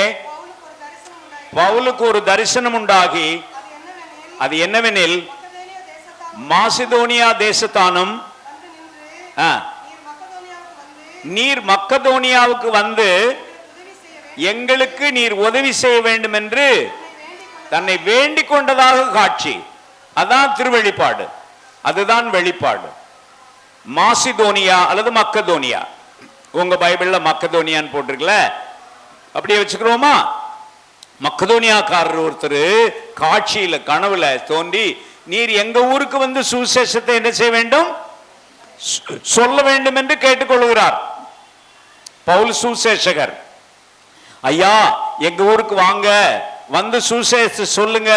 பவுலுக்கு ஒரு தரிசனம் உண்டாகி, அது என்னவெனில், மாசிதோனியா தேசத்தானும் நீர் மக்கதோனியாவுக்கு வந்து எங்களுக்கு நீர் உதவி செய்ய வேண்டும் என்று தன்னை வேண்டிக் கொண்டதாக காட்சி. அதான் திருவெளிப்பாடு, அதுதான் வெளிப்பாடு. மாசிதோனியா அல்லது மக்கதோனியா. உங்க பைபிள்ல மக்கதோனியான்னு போட்டிருக்கல, அப்படியே வச்சுக்கிறோமா? மக்கதோனியாக்காரர் ஒருத்தர் காட்சியில கனவுல தோன்றி, நீர் எங்க ஊருக்கு வந்து சுவிசேஷத்தை என்ன செய்ய வேண்டும், சொல்ல வேண்டும் என்று கேட்டுக்கொள்கிறார். பவுல் சுவிசேஷகர், ஐயா எங்க ஊருக்கு வாங்க, வந்து சுவிசேஷத்தை சொல்லுங்க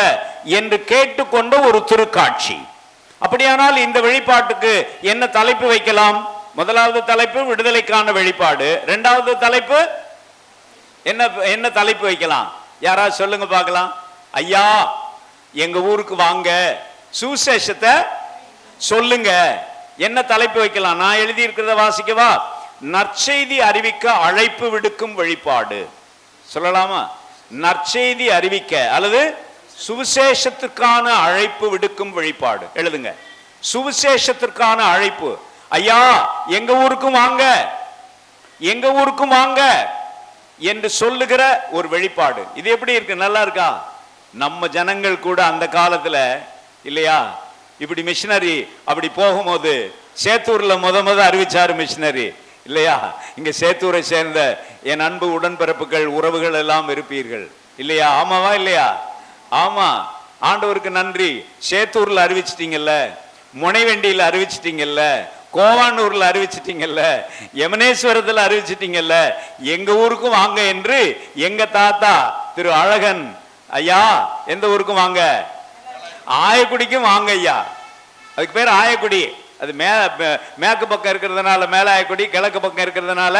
என்று கேட்டுக்கொண்ட ஒரு திருக்காட்சி. அப்படியானால் இந்த வெளிப்பாட்டுக்கு என்ன தலைப்பு வைக்கலாம்? முதலாவது தலைப்பு விடுதலைக்கான வெளிப்பாடு. 2வது தலைப்பு என்ன தலைப்பு வைக்கலாம்? யாராவது சொல்லுங்க பார்க்கலாம். ஐயா எங்க ஊருக்கு வாங்க, சுவிசேஷத்தை சொல்லுங்க. என்ன தலைப்பு வைக்கலாம்? நான் எழுதி இருக்கிறத வாசிக்கவா? நற்செய்தி அறிவிக்க அழைப்பு விடுக்கும் வெளிப்பாடு. சொல்லலாமா? நற்செய்தி அறிவிக்க அல்லது சுவிசேஷத்திற்கான அழைப்பு விடுக்கும் வெளிப்பாடு. எழுதுங்க. சுவிசேஷத்திற்கான அழைப்பு. ஐயா எங்க ஊருக்கும் வாங்க, எங்க ஊருக்கும் வாங்க என்று சொல்லுகிற ஒரு வெளிப்பாடு. இது எப்படி இருக்கு? நல்லா இருக்கா? நம்ம ஜனங்கள் கூட அந்த காலத்துல இல்லையா, இப்படி மிஷினரி அப்படி போகும்போது சேத்தூர்ல முத அறிவிச்சாரு மிஷினரி இல்லையா? இங்க சேத்தூரை சேர்ந்த என் அன்பு உடன்பிறப்புகள் உறவுகள் எல்லாம் இருப்பீர்கள் இல்லையா? ஆமாவா இல்லையா? ஆமா. ஆண்டவருக்கு நன்றி. சேத்தூர்ல அறிவிச்சிட்டீங்கல்ல, முனைவெண்டியில அறிவிச்சிட்டீங்கல்ல, கோவானூர்ல அறிவிச்சிட்டீங்கல்ல, யமனேஸ்வரத்துல அறிவிச்சிட்டீங்கல்ல, எங்க ஊருக்கும் வாங்க என்று எங்க தாத்தா திரு அழகன் ஐயா எந்த ஊருக்கும் வாங்க, ஆயக்குடிக்கும் வாங்க ஐயா. அதுக்கு பேர் ஆயக்குடி. அது மேற்கு பக்கம் இருக்கிறதுனால மேல ஆயக்குடி, கிழக்கு பக்கம் இருக்கிறதுனால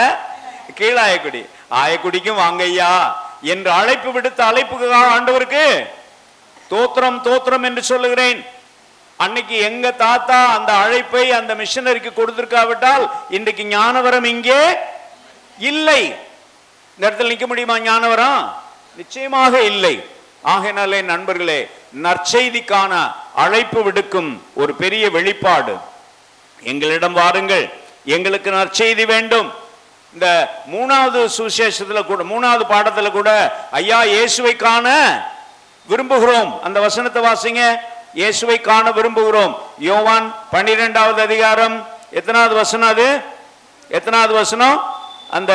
கீழாயக்குடி. ஆயக்குடிக்கும் வாங்க ஐயா என்று அழைப்பு விடுத்த அழைப்புக்கு ஆண்டவருக்கு தோத்திரம் தோத்திரம் என்று சொல்லுகிறேன். அன்னைக்கு எங்க தாத்தா அந்த அழைப்பை அந்த மிஷனரிக்கு கொடுத்திருக்காவிட்டால் இன்றைக்கு ஞானவரம் இங்கே இல்லை. இந்த இடத்துல நிற்க முடியுமா ஞானவரம்? நிச்சயமாக இல்லை. ஆகையினாலே நண்பர்களே, நற்செய்திக்கான அழைப்பு விடுக்கும் ஒரு பெரிய வெளிப்பாடு எங்களிடம் வாருங்கள், எங்களுக்கு நற்செய்தி வேண்டும். இந்த 3வது சுவிசேஷத்துல கூட 3வது பாடத்துல கூட ஐயா இயேசுவை காண விரும்புகிறோம், அந்த வசனத்தை வாசிங்க. இயேசுவை காண விரும்புகிறோம். யோவான் 12வது அதிகாரம் எத்தனாவது வசனம்? அது எத்தனாவது வசனம்? அந்த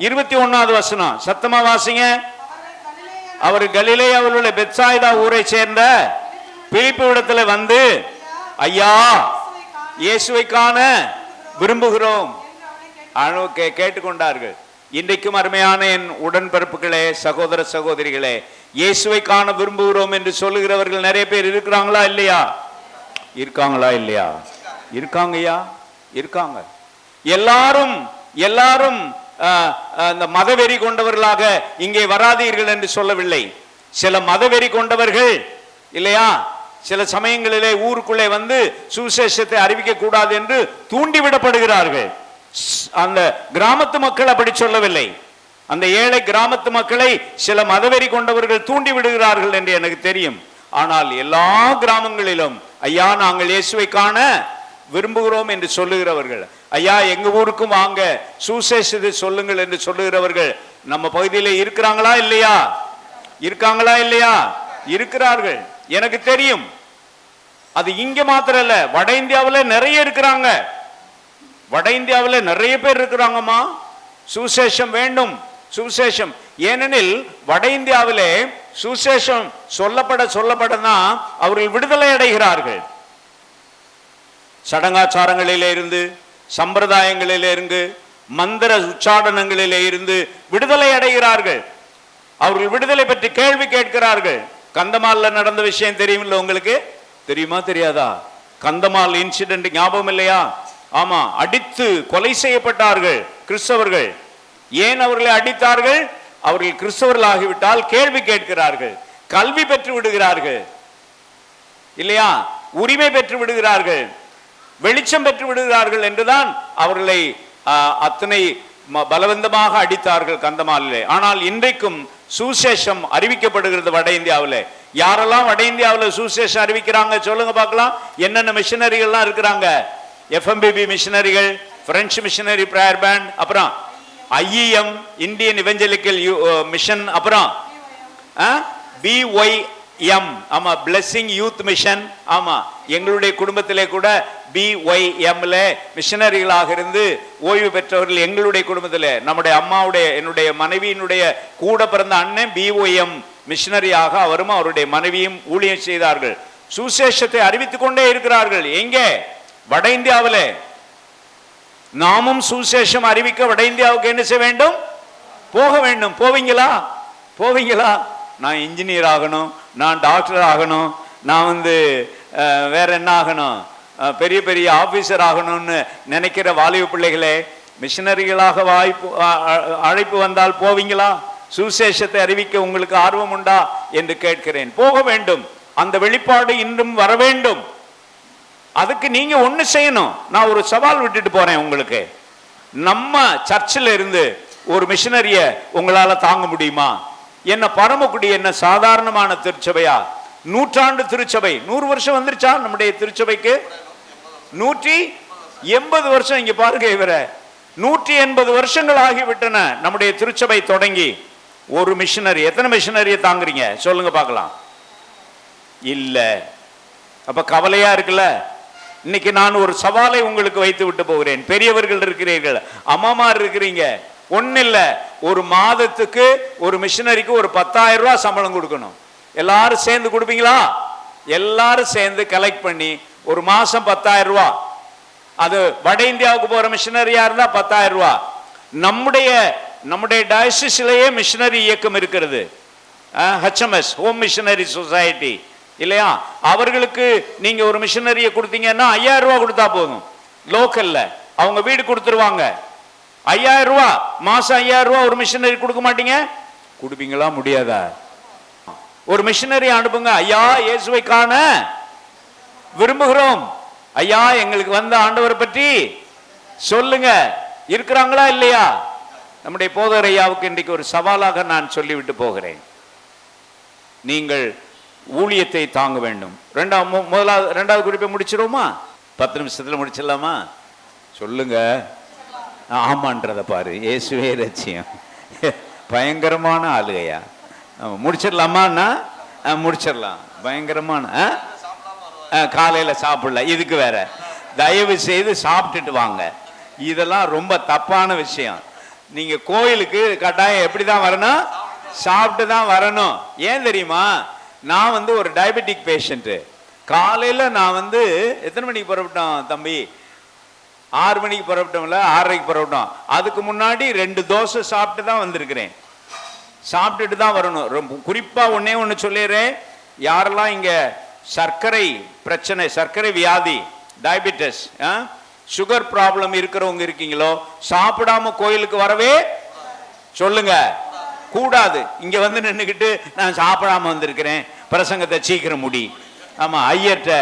21வது வசனம். சத்தமா வாசிங்க. அவர் கலிலேயாவில் உள்ள பெத்சாய்தா ஊரை சேர்ந்த பிலிப்பு இடத்துல வந்து ஐயா இயேசுவை காண விரும்புகிறோம் கேட்டுக்கொண்டார்கள். இன்றைக்கும் அருமையான என் உடன்பிறப்புகளே, சகோதர சகோதரிகளே, இயேசுவை காண விரும்புகிறோம் என்று சொல்லுகிறவர்கள் நிறைய பேர் இருக்கிறாங்களா இல்லையா? இருக்காங்களா இல்லையா? இருக்காங்கய்யா, இருக்காங்க. எல்லாரும் எல்லாரும் அந்த மதவெறி கொண்டவர்களாக இங்கே வராதீர்கள் என்று சொல்லவில்லை. சில மதவெறி கொண்டவர்கள் இல்லையா, சில சமயங்களிலே ஊருக்குள்ளே வந்து சுவிசேஷத்தை அறிவிக்க கூடாது என்று தூண்டிவிடப்படுகிறார்கள். அந்த கிராமத்து மக்கள் அப்படி சொல்லவில்லை. அந்த ஏழை கிராமத்து மக்களை சில மதவெறி கொண்டவர்கள் தூண்டி விடுகிறார்கள் என்று எனக்கு தெரியும். ஆனால் எல்லா கிராமங்களிலும் ஐயா நாங்கள் இயேசுவை காண விரும்புகிறோம் என்று சொல்லுகிறவர்கள், ஐயா எங்க ஊருக்கும் வாங்க சுவிசேஷத்தை சொல்லுங்கள் என்று சொல்லுகிறவர்கள் நம்ம பகுதியில் இருக்கிறாங்களா இல்லையா? இருக்காங்களா இல்லையா? இருக்கிறார்கள், எனக்கு தெரியும். அது இங்க மாத்திரம் இல்ல, வட இந்தியாவில் நிறைய இருக்கிறாங்க. வட இந்தியாவில் நிறைய பேர் இருக்கிறாங்கம்மா. சுவிசேஷம் வேண்டும், சுவிசேஷம். ஏனெனில் வட இந்தியாவிலே சுவிசேஷம் சொல்லப்படதான் அவர்கள் விடுதலை அடைகிறார்கள். சடங்காச்சாரங்களிலே இருந்து, சம்பிரதாயங்களிலே இருந்து, மந்திர உச்சாடனங்களிலே இருந்து விடுதலை அடைகிறார்கள். அவர்கள் விடுதலை பற்றி கேள்வி கேட்கிறார்கள். கந்தமால்ல நடந்த விஷயம் தெரியுமில்ல உங்களுக்கு? தெரியுமா தெரியாதா? கந்தமால் இன்சிடென்ட் ஞாபகம் இல்லையா? ஆமா, அடித்து கொலை செய்யப்பட்டார்கள் கிறிஸ்தவர்கள். ஏன் அவர்களை அடித்தார்கள்? அவர்கள் கிறிஸ்தவர்கள் ஆகிவிட்டால் கேள்வி கேட்கிறார்கள், கல்வி பெற்று விடுகிறார்கள் இல்லையா, உரிமை பெற்று விடுகிறார்கள், வெளிச்சம் பெற்று விடுகிறார்கள் என்றுதான் அவர்களை அத்தனை பலவந்தமாக அடித்தார்கள் கந்தமாலிலே. ஆனால் இன்றைக்கும் சுவிசேஷம் அறிவிக்கப்படுகிறது வட இந்தியாவில். யாரெல்லாம் வட இந்தியாவில் சுவிசேஷம் அறிவிக்கிறாங்க சொல்லுங்க பார்க்கலாம். என்னென்ன மிஷனரிகள்லாம் இருக்கிறாங்க? FMBB மிஷனரிகள், பிரெஞ்சு மிஷனரி பிரேயர் பேண்ட், அப்புறம் IEM இந்தியன் இவெஞ்சலிக்கல் மிஷன், அப்புறம் BYM ஆமா பிளெஸிங் யூத் மிஷன். ஆமா, எங்களுடைய குடும்பத்திலே கூட BYMல மிஷனரிகளாக இருந்து ஓய்வு பெற்றவர்கள் எங்களுடைய குடும்பத்தில். நம்முடைய அம்மாவுடைய என்னுடைய மனைவியினுடைய கூட பிறந்த அண்ணன் BYM மிஷனரியாக அவரும் அவருடைய மனைவியும் ஊழியம் செய்தார்கள். சுவிசேஷத்தை அறிவித்துக் கொண்டே இருக்கிறார்கள். எங்கே? வட இந்தியாவில். நாமும் சுவிசேஷம் அறிவிக்க வட இந்தியாவுக்கு என்ன செய்ய வேண்டும்? போக வேண்டும். போவீங்களா? போவீங்களா? நான் இன்ஜினியர் ஆகணும், நான் டாக்டர் ஆகணும், நான் வேற என்ன ஆகணும், பெரிய பெரிய ஆபீசர் ஆகணும்னு நினைக்கிற வாலிப பிள்ளைகளே, மிஷனரிகளாக அழைப்பு வந்தால் போவீங்களா? சுவிசேஷத்தை அறிவிக்க உங்களுக்கு ஆர்வம் உண்டா என்று கேட்கிறேன். போக வேண்டும். அந்த வெளிப்பாடு இன்றும் வர வேண்டும். அதுக்கு நீங்க ஒண்ணு செய்யணும். நான் ஒரு சவால் விட்டுட்டு போறேன் உங்களுக்கு. நம்ம சர்ச்சில் இருந்து ஒரு மிஷனரிய உங்களால தாங்க முடியுமா? என்ன பரமக்குடி என்ன சாதாரணமான திருச்சபையா? நூற்றாண்டு திருச்சபை. 100 வருஷம் வந்துருச்சா நம்முடைய திருச்சபைக்கு? 180 வருஷம். இங்க பாருங்க, இவர 180 வருஷங்கள் ஆகிவிட்டன நம்முடைய திருச்சபை தொடங்கி. ஒரு மிஷனரி எத்தனை மிஷனரியை தாங்குறீங்க சொல்லுங்க பார்க்கலாம். இல்ல. அப்ப கவலையா இருக்குல்ல. இன்னைக்கு நான் ஒரு சவாலை உங்களுக்கு வைத்து விட்டு போகிறேன். பெரியவர்கள் இருக்கிறீர்கள், அம்மாமார் இருக்கிறீங்க. ஒன்னு இல்ல, ஒரு மாதத்துக்கு ஒரு மிஷனரிக்கு ஒரு 10,000 ரூபாய் சம்பளம் கொடுக்கணும். எல்லாரும் சேர்ந்து கொடுப்பீங்களா? எல்லாரும் சேர்ந்து கலெக்ட் பண்ணி ஒரு மாசம் 10,000 ரூபாய். அது வட இந்தியாவுக்கு போற மிஷனரியா இருந்தா 10,000 ரூபாய். நம்முடைய டயசிஸ்லயே மிஷனரி இயக்கம் இருக்கிறது, HMS ஹோம் மிஷனரி சொசைட்டி இல்லையா? அவர்களுக்கு நீங்க ஒரு மிஷனரியை கொடுத்தீங்கன்னா 5,000 ரூபாய் கொடுத்தா போதும். லோக்கல்ல அவங்க வீடு கொடுத்துருவாங்க. 5,000 ரூபாய் மாசம். 5,000 ரூபாய் ஒரு மிஷனரி கொடுக்க மாட்டீங்க? கொடுப்பீங்களா? முடியாதா? ஒரு மிஷனரி அனுப்புங்க. ஐயா இயேசுவை காண விரும்புகிறோம், ஐயா எங்களுக்கு வந்த ஆண்டவரை பற்றி சொல்லுங்க. இருக்கிறாங்களா இல்லையா? நம்முடைய போதகர் ஐயாவுக்கு இன்றைக்கு ஒரு சவாலாக நான் சொல்லிவிட்டு போகிறேன். நீங்கள் ஊழியத்தை தாங்க வேண்டும். இரண்டாவது குறிப்பை முடிச்சிருவோமா? 10 நிமிஷத்துல முடிச்சிடலாமா? சொல்லுங்க. ஆமான்றத பாரு. இயேசுவே லட்சியம். பயங்கரமான ஆளுகையா. முடிச்சிடலாமான்னா முடிச்சிடலாம். பயங்கரமான காலையில சாப்பிடல. இதுக்கு வேற தயவு செய்து சாப்பிட்டுட்டு வாங்க. இதெல்லாம் ரொம்ப தப்பான விஷயம். நீங்க கோயிலுக்கு கட்டாயம் எப்படிதான் வரணும்? சாப்பிட்டு தான் வரணும். ஏன் தெரியுமா? நான் ஒரு டயபெட்டிக் பேஷண்ட். காலையில நான் எத்தனை மணிக்கு புறப்பட்டோம் தம்பி? 6 மணிக்கு புறப்பட்டோம்ல, 6:30க்கு புறப்பட்டோம். அதுக்கு முன்னாடி 2 தோசை சாப்பிட்டு தான் வந்திருக்கிறேன். சாப்பிட்டுட்டு தான் வரணும். ரொம்ப குறிப்பா ஒண்ணு சொல்லிடுறேன். யாரெல்லாம் இங்க சர்க்கரை பிரச்சனை, சர்க்கரை வியாதி, டயபெட்டிஸ், சுகர் ப்ராப்ளம் இருக்கிறவங்க இருக்கீங்களோ, சாப்பிடாம கோயிலுக்கு வரவே சொல்லுங்க. கூடாது. இங்க நின்றுக்கிட்டு நான் சாப்பிடாம வந்திருக்கிறேன், பிரசங்கத்தை சீக்கிரம் முடி, ஆமா ஐயர்ட்ட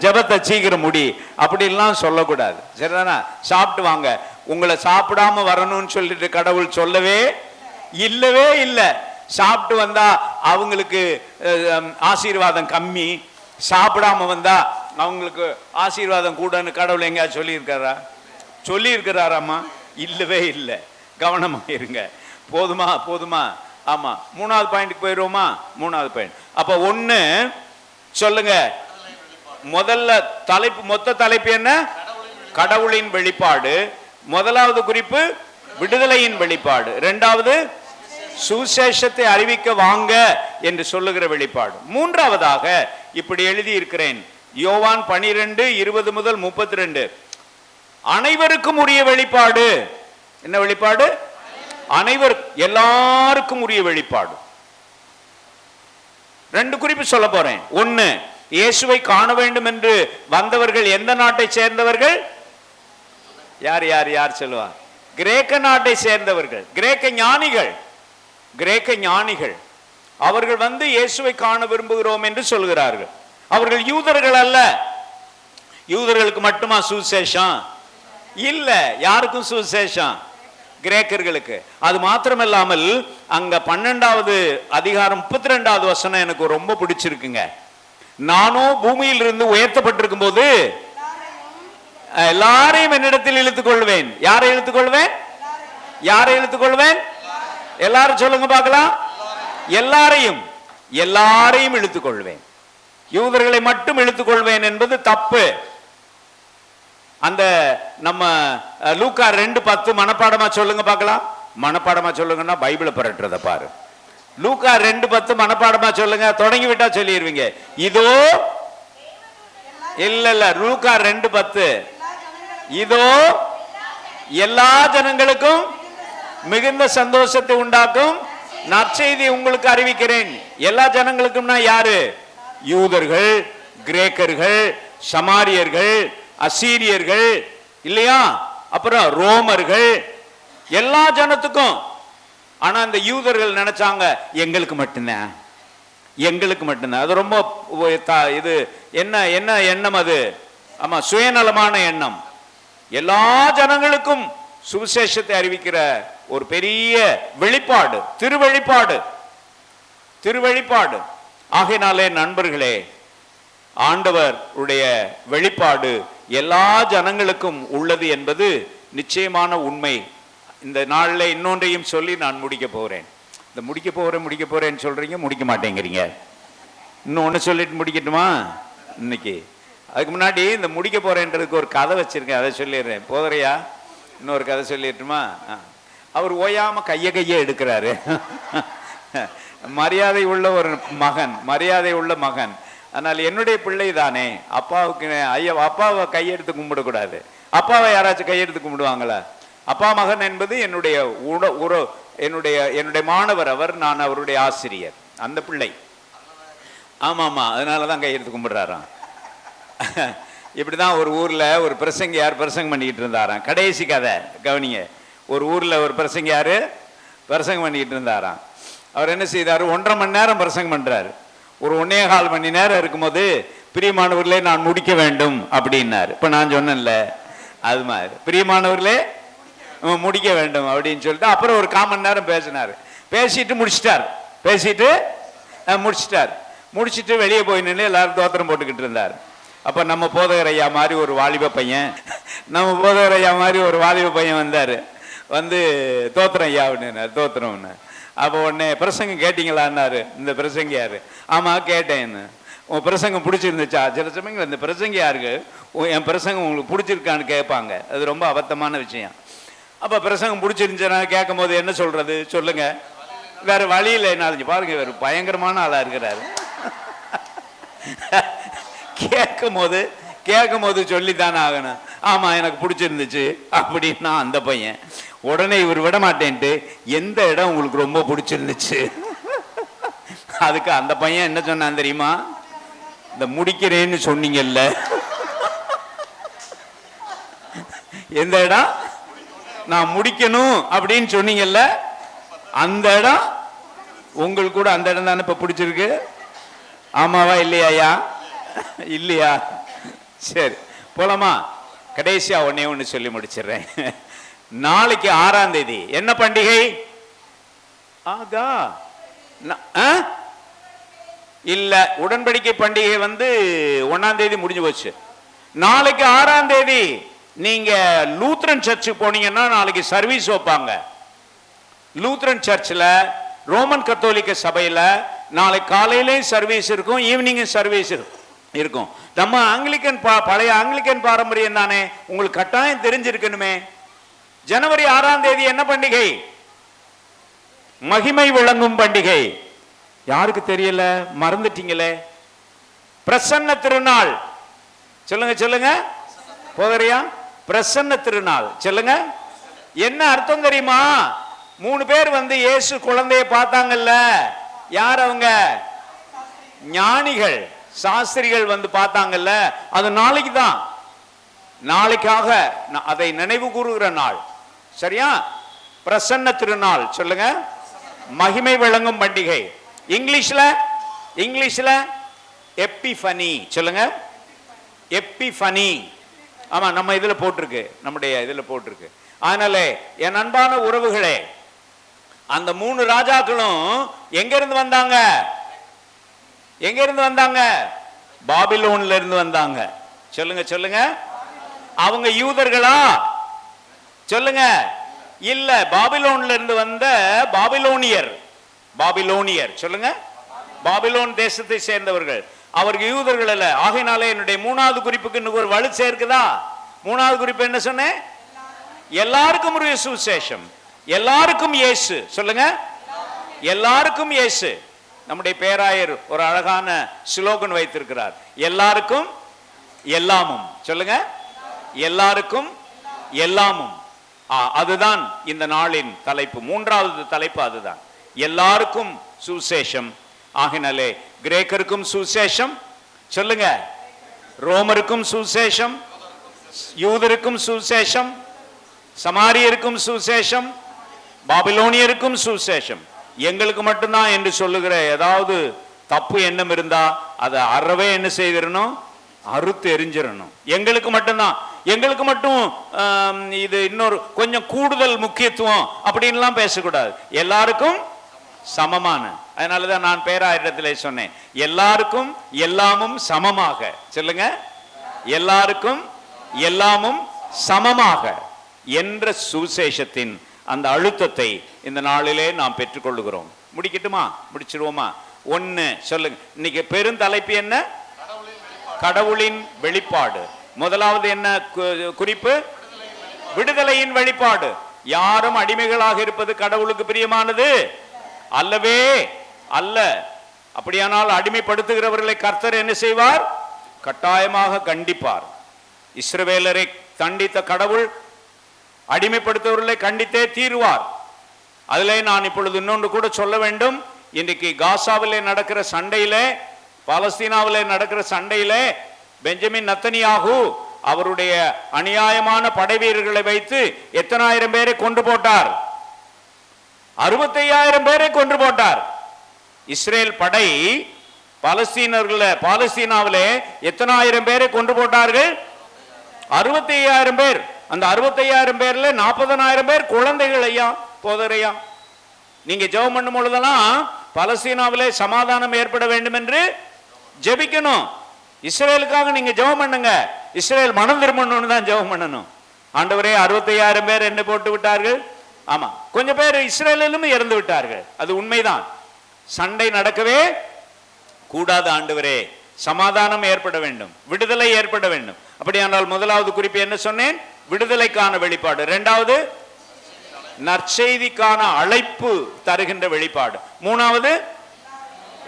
ஜபத்தை சீக்கிரம் முடி, அப்படின்லாம் சொல்லக்கூடாது. சரிதானா? சாப்பிட்டு வாங்க. உங்களை சாப்பிடாம வரணும்னு சொல்லிட்டு கடவுள் சொல்லவே இல்லவே இல்லை. சாப்பிட்டு வந்தா அவங்களுக்கு ஆசீர்வாதம் கம்மி, சாப்பிடாம வந்தா அவங்களுக்கு ஆசீர்வாதம் கூடன்னு கடவுள் எங்கேயாவது சொல்லியிருக்காரா? சொல்லியிருக்கிறாராமா? இல்லவே இல்லை. கவனமா இருங்க. போதுமா? போதுமா? ஆமா. 3வது பாயிண்ட்க்கு போயிடுவோமா? 3வது பாயிண்ட். அப்ப 1 சொல்லுங்க. முதல்ல தலைப்பு, மொத்த தலைப்பு என்ன? கடவுளின் வெளிப்பாடு. 1வது குறிப்பு விடுதலையின் வெளிப்பாடு. 2வது சுசேஷத்தை அறிவிக்க வாங்க என்று சொல்லுகிற வெளிப்பாடு. 3வதாக இப்படி எழுதி இருக்கிறேன். யோவான் 12:20 முதல் 32. அனைவருக்கும் உரிய வெளிப்பாடு. என்ன வெளிப்பாடு? அனைவருக்கும், எல்லாருக்கும் உரிய வெளிப்பாடு. 2 குறிப்பு சொல்ல போறேன். 1, இயேசுவை காண வேண்டும் என்று வந்தவர்கள் எந்த நாட்டை சேர்ந்தவர்கள்? யார் யார் யார் சொல்லுவா? கிரேக்க நாட்டை சேர்ந்தவர்கள், கிரேக்க ஞானிகள். கிரேக்க ஞானிகள் அவர்கள் இயேசுவை காண விரும்புகிறோம் என்று சொல்கிறார்கள். அவர்கள் யூதர்கள் அல்ல. யூதர்களுக்கு மட்டுமா சுவிசேஷம்? இல்ல, யாருக்கும் சுவிசேஷம்? கிரேக்கர்களுக்கு. அது மாத்திரமல்லாமல் அங்க 12வது அதிகாரம் 32வது வசனம் எனக்கு ரொம்ப பிடிச்சிருக்குங்க. நானும் பூமியில் இருந்து உயர்த்தப்பட்டிருக்கும் போது எல்லாரையும் என்னிடத்தில் இழுத்துக் கொள்வேன். யாரை இழுத்துக் கொள்வேன்? யாரை இழுத்துக் கொள்வேன்? எல்லாரும் சொல்லுங்க பார்க்கலாம். எல்லாரையும், எல்லாரையும் இழுத்துக் கொள்வேன். யூதர்களை மட்டும் இழுத்துக் கொள்வேன் என்பது தப்பு. அந்த நம்ம லூக்கா 2:10 மனப்பாடமா சொல்லுங்க பார்க்கலாம். மனப்பாடமா சொல்லுங்கன்னா பைபிளை பரட்டுறத பாரு. லூக்கா 2:10 மனப்பாடமா சொல்லுங்க. தொடங்கி விட்டா சொல்லிடுவீங்க. இதோ இல்ல லூக்கா 2:10 இதோ எல்லா ஜனங்களுக்கும் மிகுந்த சந்தோஷத்தை உண்டாக்கும் நற்செய்தி உங்களுக்கு அறிவிக்கிறேன். எல்லா ஜனங்களுக்கும்னா யாரு? யூதர்கள், கிரேக்கர்கள், சமாரியர்கள், அசீரியர்கள் இல்லையா, அப்புறம் ரோமர்கள், எல்லா ஜனத்துக்கும். ஆனா இந்த யூதர்கள் நினைச்சாங்க எங்களுக்கு மட்டும்தான், எங்களுக்கு மட்டும்தான். அது ரொம்ப இது என்ன என்ன எண்ணம் அது? ஆமா, சுயநலமான எண்ணம். எல்லா ஜனங்களுக்கும் சுவிசேஷத்தை அறிவிக்கிற ஒரு பெரிய வெளிப்பாடு, திருவெளிப்பாடு, திருவெளிப்பாடு. ஆகையினாலே நண்பர்களே, ஆண்டவர் உடைய வெளிப்பாடு எல்லா ஜனங்களுக்கும் உள்ளது என்பது நிச்சயமான உண்மை. இந்த நாளில் இன்னொன்றையும் சொல்லி நான் முடிக்க போகிறேன். இந்த முடிக்க போறேன்னு சொல்றீங்க, முடிக்க மாட்டேங்கிறீங்க. இன்னும் ஒன்று சொல்லிட்டு முடிக்கட்டுமா இன்னைக்கு? அதுக்கு முன்னாடி இந்த முடிக்க போறேன்றதுக்கு ஒரு கதை வச்சிருக்கேன், அதை சொல்லிடுறேன். போதறையா? இன்னொரு கதை சொல்லிட்டுமா? அவர் ஓயாம கையை எடுக்கிறாரு. மரியாதை உள்ள ஒரு மகன், மரியாதை உள்ள மகன். அதனால என்னுடைய பிள்ளை தானே, அப்பாவுக்கு ஐயா அப்பாவை கையெடுத்து கும்பிடக்கூடாது. அப்பாவை யாராச்சும் கையெடுத்து கும்பிடுவாங்களா? அப்பா மகன் என்பது என்னுடைய என்னுடைய மாணவர் அவர், நான் அவருடைய ஆசிரியர். அந்த பிள்ளை ஆமாமா, அதனாலதான் கையெடுத்து கும்பிடுறாராம். இப்படிதான் ஒரு ஊர்ல ஒரு பிரசங்கியார் பிரசங்கம் பண்ணிக்கிட்டு இருந்தாராம். கடைசி கதை கவனிங்க. ஒரு ஊர்ல ஒரு பிரசங்கியாரு பிரசங்கம் பண்ணிக்கிட்டு இருந்தாராம். அவர் என்ன செய்தாரு? 1.5 மணி நேரம் பிரசங்கம் பண்றாரு. ஒரு 1.25 மணி நேரம் இருக்கும்போது, பிரியமானவர்களே நான் முடிக்க வேண்டும் அப்படின்னாரு. இப்ப நான் சொன்னேன்ல அது மாதிரி, பிரியமானவர்களே முடிக்க வேண்டும் அப்படின்னு சொல்லிட்டு அப்புறம் ஒரு 1/4 மணி நேரம் பேசினாரு. பேசிட்டு முடிச்சிட்டார். முடிச்சிட்டு வெளியே போய் நின்று எல்லாரும் தோத்திரம் போட்டுக்கிட்டு இருந்தார். அப்ப நம்ம போதகர் ஐயா மாதிரி ஒரு வாலிப பையன் வந்தாரு. வந்து தோத்திரம் ஐயா அப்படின்னு தோத்திரம்னு. அப்போ உடனே பிரசங்கம் கேட்டீங்களான்னாரு இந்த பிரசங்கியாரு. ஆமா கேட்டேன்னு. உன் பிரசங்கம் பிடிச்சிருந்துச்சா? சில சமயங்கள் இந்த பிரசங்கியாருக்கு என் பிரசங்கம் உங்களுக்கு பிடிச்சிருக்கான்னு கேட்பாங்க. அது ரொம்ப அபத்தமான விஷயம். அப்போ பிரசங்கம் பிடிச்சிருந்துச்சுன்னா கேட்கும் போது என்ன சொல்றது சொல்லுங்க? வேற வழியில் என்ன பாருங்க, வேறு பயங்கரமான ஆளா இருக்கிறாரு. கேட்கும் போது சொல்லித்தானே ஆகணும். ஆமா எனக்கு பிடிச்சிருந்துச்சு அப்படின்னா அந்த பையன் உடனே இவர் விட மாட்டேன்ட்டு எந்த இடம் உங்களுக்கு ரொம்ப பிடிச்சிருந்துச்சு? அதுக்கு அந்த பையன் என்ன சொன்னான் தெரியுமா? இந்த முடிக்கிறேன்னு சொன்னீங்கல்ல, எந்த இடம் நான் முடிக்கணும் அப்படின்னு சொன்னீங்கல்ல, அந்த இடம் உங்களுக்கு கூட அந்த இடம் தானே இப்ப பிடிச்சிருக்கு. ஆமாவா இல்லையா? இல்லையா? சரி போலாமா? கடைசியா ஒண்ணு சொல்லி முடிச்சிடுறேன். நாளைக்கு 6ஆம் தேதி என்ன பண்டிகை? ஆகா இல்ல, உடன்படிக்கை பண்டிகை வந்து 1ஆம் தேதி முடிஞ்சு போச்சு. நாளைக்கு 6ஆம் தேதி நீங்க லூத்ரன் சர்ச்சுக்கு போனீங்கன்னா நாளைக்கு சர்வீஸ் வைப்பாங்க. லூத்ரன் சர்ச்சில் ரோமன் கத்தோலிக்க சபையில நாளை காலையிலேயும் சர்வீஸ் இருக்கும், ஈவினிங்கும் சர்வீஸ் இருக்கும். நம்ம ஆங்கிலிக்கன் பழைய ஆங்கிலிக்கன் பாரம்பரியம் தானே, உங்களுக்கு கட்டாயம் தெரிஞ்சிருக்கணுமே. ஜனவரி 6ஆம் தேதி என்ன பண்டிகை? மகிமை விளங்கும் பண்டிகை. யாருக்கு தெரியல? மறந்துட்டீங்களே. பிரசன்ன திருநாள். சொல்லுங்க போதறியா? பிரசன்ன திருநாள் சொல்லுங்க. என்ன அர்த்தம் தெரியுமா? 3 பேர் வந்து இயேசு குழந்தைய பார்த்தாங்கல்ல. யார் அவங்க? ஞானிகள் சாஸ்திரிகள் வந்து பார்த்தாங்கல்ல. அது நாளைக்கு தான். நாளைக்காக அதை நினைவு கூறுகிற நாள். சரியா? பிரசன்ன திருநாள் சொல்லுங்க. மகிமை விளங்கும் பண்டிகை. இங்கிலீஷ்ல எப்பிஃபனி சொல்லுங்க. எப்பிஃபனி. ஆமா நம்ம இதுல போட்டிருக்கு, நம்முடைய இதுல போட்டிருக்கு. அதனால என் அன்பான உறவுகளே, அந்த 3 ராஜாக்களும் எங்க இருந்து வந்தாங்க? பாபிலோன்ல இருந்து வந்தாங்க. சொல்லுங்க. அவங்க யூதர்களா? சொல்லுங்க. இல்ல, பாபிலோன்ல இருந்து வந்த பாபிலோனியர் சொல்லுங்க. பாபிலோன் தேசத்தை சேர்ந்தவர்கள். அவருக்கு யூதர்கள் அல்ல. ஆகையினாலே என்னுடைய 3வது குறிப்புக்கு இன்னும் ஒரு வலு சேர்க்குதா? 3வது குறிப்பு என்ன சொன்னேன்? எல்லாருக்கும் ஒரு சுவிசேஷம், எல்லாருக்கும் இயேசு. சொல்லுங்க, எல்லாருக்கும் இயேசு. நம்முடைய பேராயர் ஒரு அழகான ஸ்லோகன் வைத்திருக்கிறார். எல்லாருக்கும் எல்லாமும். சொல்லுங்க, எல்லாருக்கும் எல்லாமும். அதுதான் இந்த நாளின் தலைப்பு. 3வது தலைப்பு அதுதான். எல்லாருக்கும் சுவிசேஷம். ஆகினாலே கிரேக்கருக்கும் சுவிசேஷம் சொல்லுங்க, ரோமருக்கும் சுவிசேஷம், யூதருக்கும் சுவிசேஷம், சமாரியருக்கும் சுவிசேஷம், பாபிலோனியருக்கும் சுவிசேஷம். எங்களுக்கு மட்டும்தான் என்று சொல்லுகிற ஏதாவது தப்பு எண்ணம் இருந்தா அதை அறவே என்ன செய்திடணும்? அறுத்து எரிஞ்சிடணும். எங்களுக்கு மட்டும்தான், எங்களுக்கு மட்டும் இது இன்னொரு கொஞ்சம் கூடுதல் முக்கியத்துவம் அப்படின்லாம் பேசக்கூடாது. எல்லாருக்கும் சமமான. அதனாலதான் நான் பேராயிரத்திலே சொன்னேன், எல்லாருக்கும் எல்லாமும் சமமாக. சொல்லுங்க, எல்லாருக்கும் எல்லாமும் சமமாக என்ற சுவிசேஷத்தின் அந்த அழுத்தத்தை இந்த நாளிலே நாம் பெற்றுக்கொள்ளுகிறோம். முடிக்கட்டுமா? முடிச்சிருவோமா? 1 சொல்லுங்க. இன்னைக்கு பெருந்தலைப்பு என்ன? கடவுளின் வெளிப்பாடு. முதலாவது என்ன குறிப்பு? விடுதலையின் வெளிப்பாடு. யாரும் அடிமைகளாக இருப்பது கடவுளுக்கு பிரியமானது அல்லவே அல்ல. அப்படியானால் அடிமைப்படுத்துகிறவர்களை கர்த்தர் என்ன செய்வார்? கட்டாயமாக கண்டிப்பார். இஸ்ரவேலரை தண்டித்த கடவுள் அடிமைப்படுத்துவர்களை கண்டித்தே தீருவார். அதிலே நான் இப்பொழுது இன்னொன்று கூட சொல்ல வேண்டும். இன்றைக்கு காசாவிலே நடக்கிற சண்டையிலே, பாலஸ்தீனாவிலே நடக்கிற சண்டையிலே பெஞ்சமின் நத்தனியாகு அவருடைய அநியாயமான படை வீரர்களை வைத்து எத்தனாயிரம் பேரை கொன்று போட்டார்? 65,000 பேரை கொன்று போட்டார். இஸ்ரேல் படை பாலஸ்தீனாவிலே எத்தனாயிரம் பேரை கொன்று போட்டார்கள்? 65,000 பேர். அந்த 65,000 பேர்ல 40,000 பேர் குழந்தைகள். ஐயா போதரையா, நீங்க ஜெபம் பண்ணும் பொழுதெல்லாம் பலஸ்தீனாவிலே சமாதானம் ஏற்பட வேண்டும் என்று ஜெபிக்கணும். இஸ்ரேலுக்காக நீங்க ஜெபம் பண்ணுங்க. இஸ்ரேல் மனம் திரும்பணும்னு தான் ஜெபம் பண்ணணும். ஆண்டவரே 65,000 பேர் என்ன போட்டு விட்டார்கள். ஆமா, கொஞ்சம் பேர் இஸ்ரேலிலும் இறந்து விட்டார்கள், அது உண்மைதான். சண்டை நடக்கவே கூடாது ஆண்டவரே, சமாதானம் ஏற்பட வேண்டும், விடுதலை ஏற்பட வேண்டும். அப்படியானால் முதலாவது குறிப்பு என்ன சொன்னேன்? விடுதலைக்கான வெளிப்பாடு. இரண்டாவது நற்செய்திக்கான அழைப்பு தருகின்ற வெளிப்பாடு. மூணாவது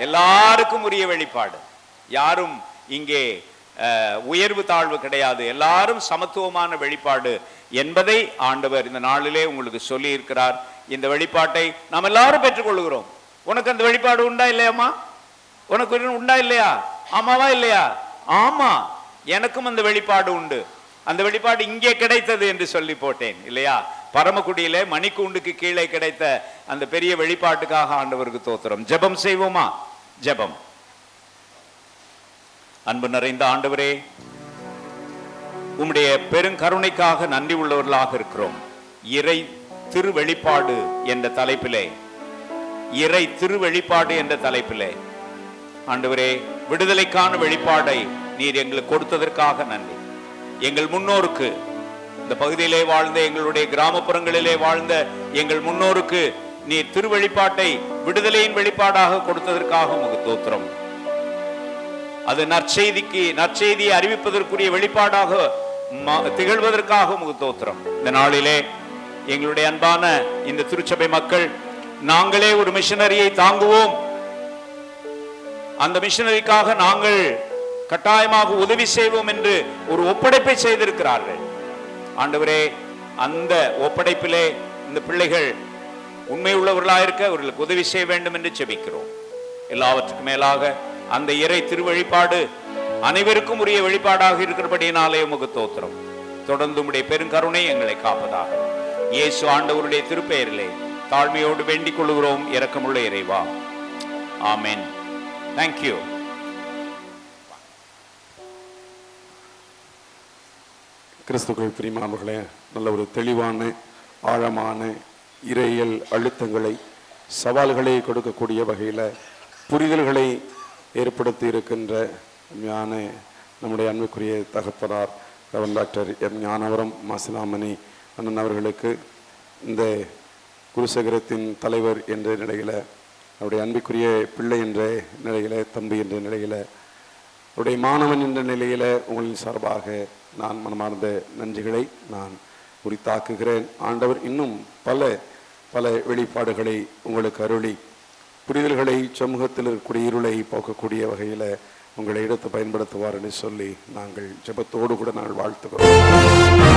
எல்லாருக்கும் உரிய வெளிப்பாடு. யாரும் இங்கே உயர்வு தாழ்வு கிடையாது, எல்லாரும் சமத்துவமான வெளிப்பாடு என்பதை ஆண்டவர் இந்த நாளிலே உங்களுக்கு சொல்லி இருக்கிறார். இந்த வெளிப்பாட்டை நாம் எல்லாரும் பெற்றுக்கொள்கிறோம். உனக்கு அந்த வெளிப்பாடு உண்டா இல்லையாமா? உனக்கு உண்டா இல்லையா? ஆமாவா இல்லையா? ஆமா, எனக்கும் அந்த வெளிப்பாடு உண்டு. அந்த வெளிப்பாடு இங்கே கிடைத்தது என்று சொல்லி போட்டேன் இல்லையா? பரமக்குடியிலே மணிக்கூண்டுக்கு கீழே கிடைத்த அந்த பெரிய வெளிப்பாட்டுக்காக ஆண்டவருக்கு தோத்திரம். ஜெபம் செய்வோமா? ஜெபம். அன்பு நிறைந்த ஆண்டவரே, உம்முடைய பெருங்கருணைக்காக நன்றி உள்ளவர்களாக இருக்கிறோம். இறை திருவெளிப்பாடு என்ற தலைப்பிலே, இறை திருவெளிப்பாடு என்ற தலைப்பிலே ஆண்டவரே, விடுதலைக்கான வெளிப்பாடை நீர் எங்களுக்கு கொடுத்ததற்காக நன்றி. எங்கள் முன்னோருக்கு, இந்த பகுதியிலே வாழ்ந்த, எங்களுடைய கிராமப்புறங்களிலே வாழ்ந்த எங்கள் முன்னோருக்கு நீர் திருவெளிப்பாட்டை விடுதலையின் வெளிப்பாடாக கொடுத்ததற்காக உமக்கு தோத்திரம். அது நற்செய்தியை அறிவிப்பதற்குரிய வெளிப்பாடாக திகழ்வதற்காக உமக்கு தோத்திரம். இந்த நாளிலே எங்களுடைய அன்பான இந்த திருச்சபை மக்கள், நாங்களே ஒரு மிஷனரியை தாங்குவோம், அந்த மிஷனரிக்காக நாங்கள் கட்டாயமாக உதவி செய்வோம் என்று ஒரு ஒப்படைப்பை செய்திருக்கிறார்கள். ஆண்டவரே, அந்த ஒப்படைப்பிலே இந்த பிள்ளைகள் உண்மை உள்ளவர்களாயிருக்க அவர்களுக்கு உதவி செய்ய வேண்டும் என்று ஜெபிக்கிறோம். எல்லாவற்றுக்கும் மேலாக அந்த இறை திருவெளிப்பாடு அனைவருக்கும் உரிய வெளிப்பாடாக இருக்கிறபடியினாலே உமக்கு தோத்திரம். தொடர்ந்து உம்முடைய பெருங்கருணை எங்களை காப்பதாக இயேசு ஆண்டவருடைய திருப்பெயரிலே தாழ்மையோடு வேண்டிக் கொள்கிறோம். இரக்கமுள்ள இறைவா, ஆமென். தேங்க்யூ. கிறிஸ்துக்கள் பிரியமானவர்களே, நல்ல ஒரு தெளிவான ஆழமான இறையியல் அழுத்தங்களை, சவால்களை கொடுக்கக்கூடிய வகையில் புரிதல்களை ஏற்படுத்தி இருக்கின்ற ஞான நம்முடைய அன்புக்குரிய தகப்பனார் reverend doctor M Gnanavaram Masilamani அண்ணன் அவர்களுக்கு, இந்த குருசேகரத்தின் தலைவர் என்ற நிலையில், அவருடைய அன்புக்குரிய பிள்ளை என்ற நிலையில், தம்பி என்ற நிலையில், அவருடைய மாணவன் என்ற நிலையில் உங்களின் சார்பாக நான் மனமார்ந்த நன்றிகளை நான் உரித்தாக்குகிறேன். ஆண்டவர் இன்னும் பல பல வெளிப்பாடுகளை உங்களுக்கு அருளி, புரிதல்களை, சமூகத்தில் இருக்கக்கூடிய இருளை போக்கக்கூடிய வகையில் உங்களை எடுத்து பயன்படுத்துவார் என்று சொல்லி நாங்கள் ஜெபத்தோடு கூட நாங்கள் வாழ்த்துக்கிறோம்.